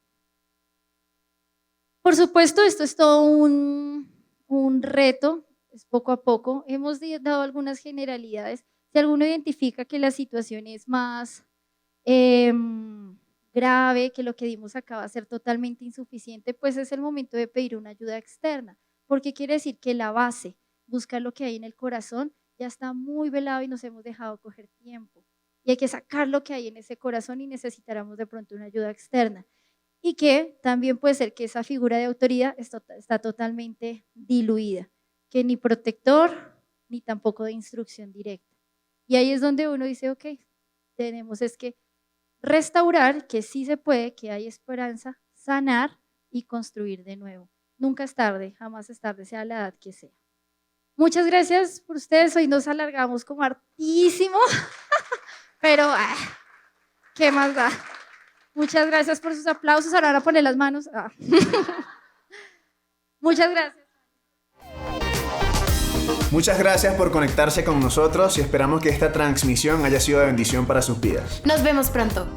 Por supuesto, esto es todo un reto, es poco a poco. Hemos dado algunas generalidades. Si alguno identifica que la situación es más grave, que lo que dimos acá va a ser totalmente insuficiente, pues es el momento de pedir una ayuda externa, porque quiere decir que la base, buscar lo que hay en el corazón, ya está muy velado y nos hemos dejado coger tiempo. Y hay que sacar lo que hay en ese corazón y necesitaremos de pronto una ayuda externa. Y que también puede ser que esa figura de autoridad está totalmente diluida, que ni protector, ni tampoco de instrucción directa. Y ahí es donde uno dice, ok, tenemos es que restaurar, que sí se puede, que hay esperanza, sanar y construir de nuevo. Nunca es tarde, jamás es tarde, sea la edad que sea. Muchas gracias por ustedes, hoy nos alargamos como hartísimo, pero ¿qué más da? Muchas gracias por sus aplausos, ahora van a poner las manos. Muchas gracias. Muchas gracias por conectarse con nosotros y esperamos que esta transmisión haya sido de bendición para sus vidas. Nos vemos pronto.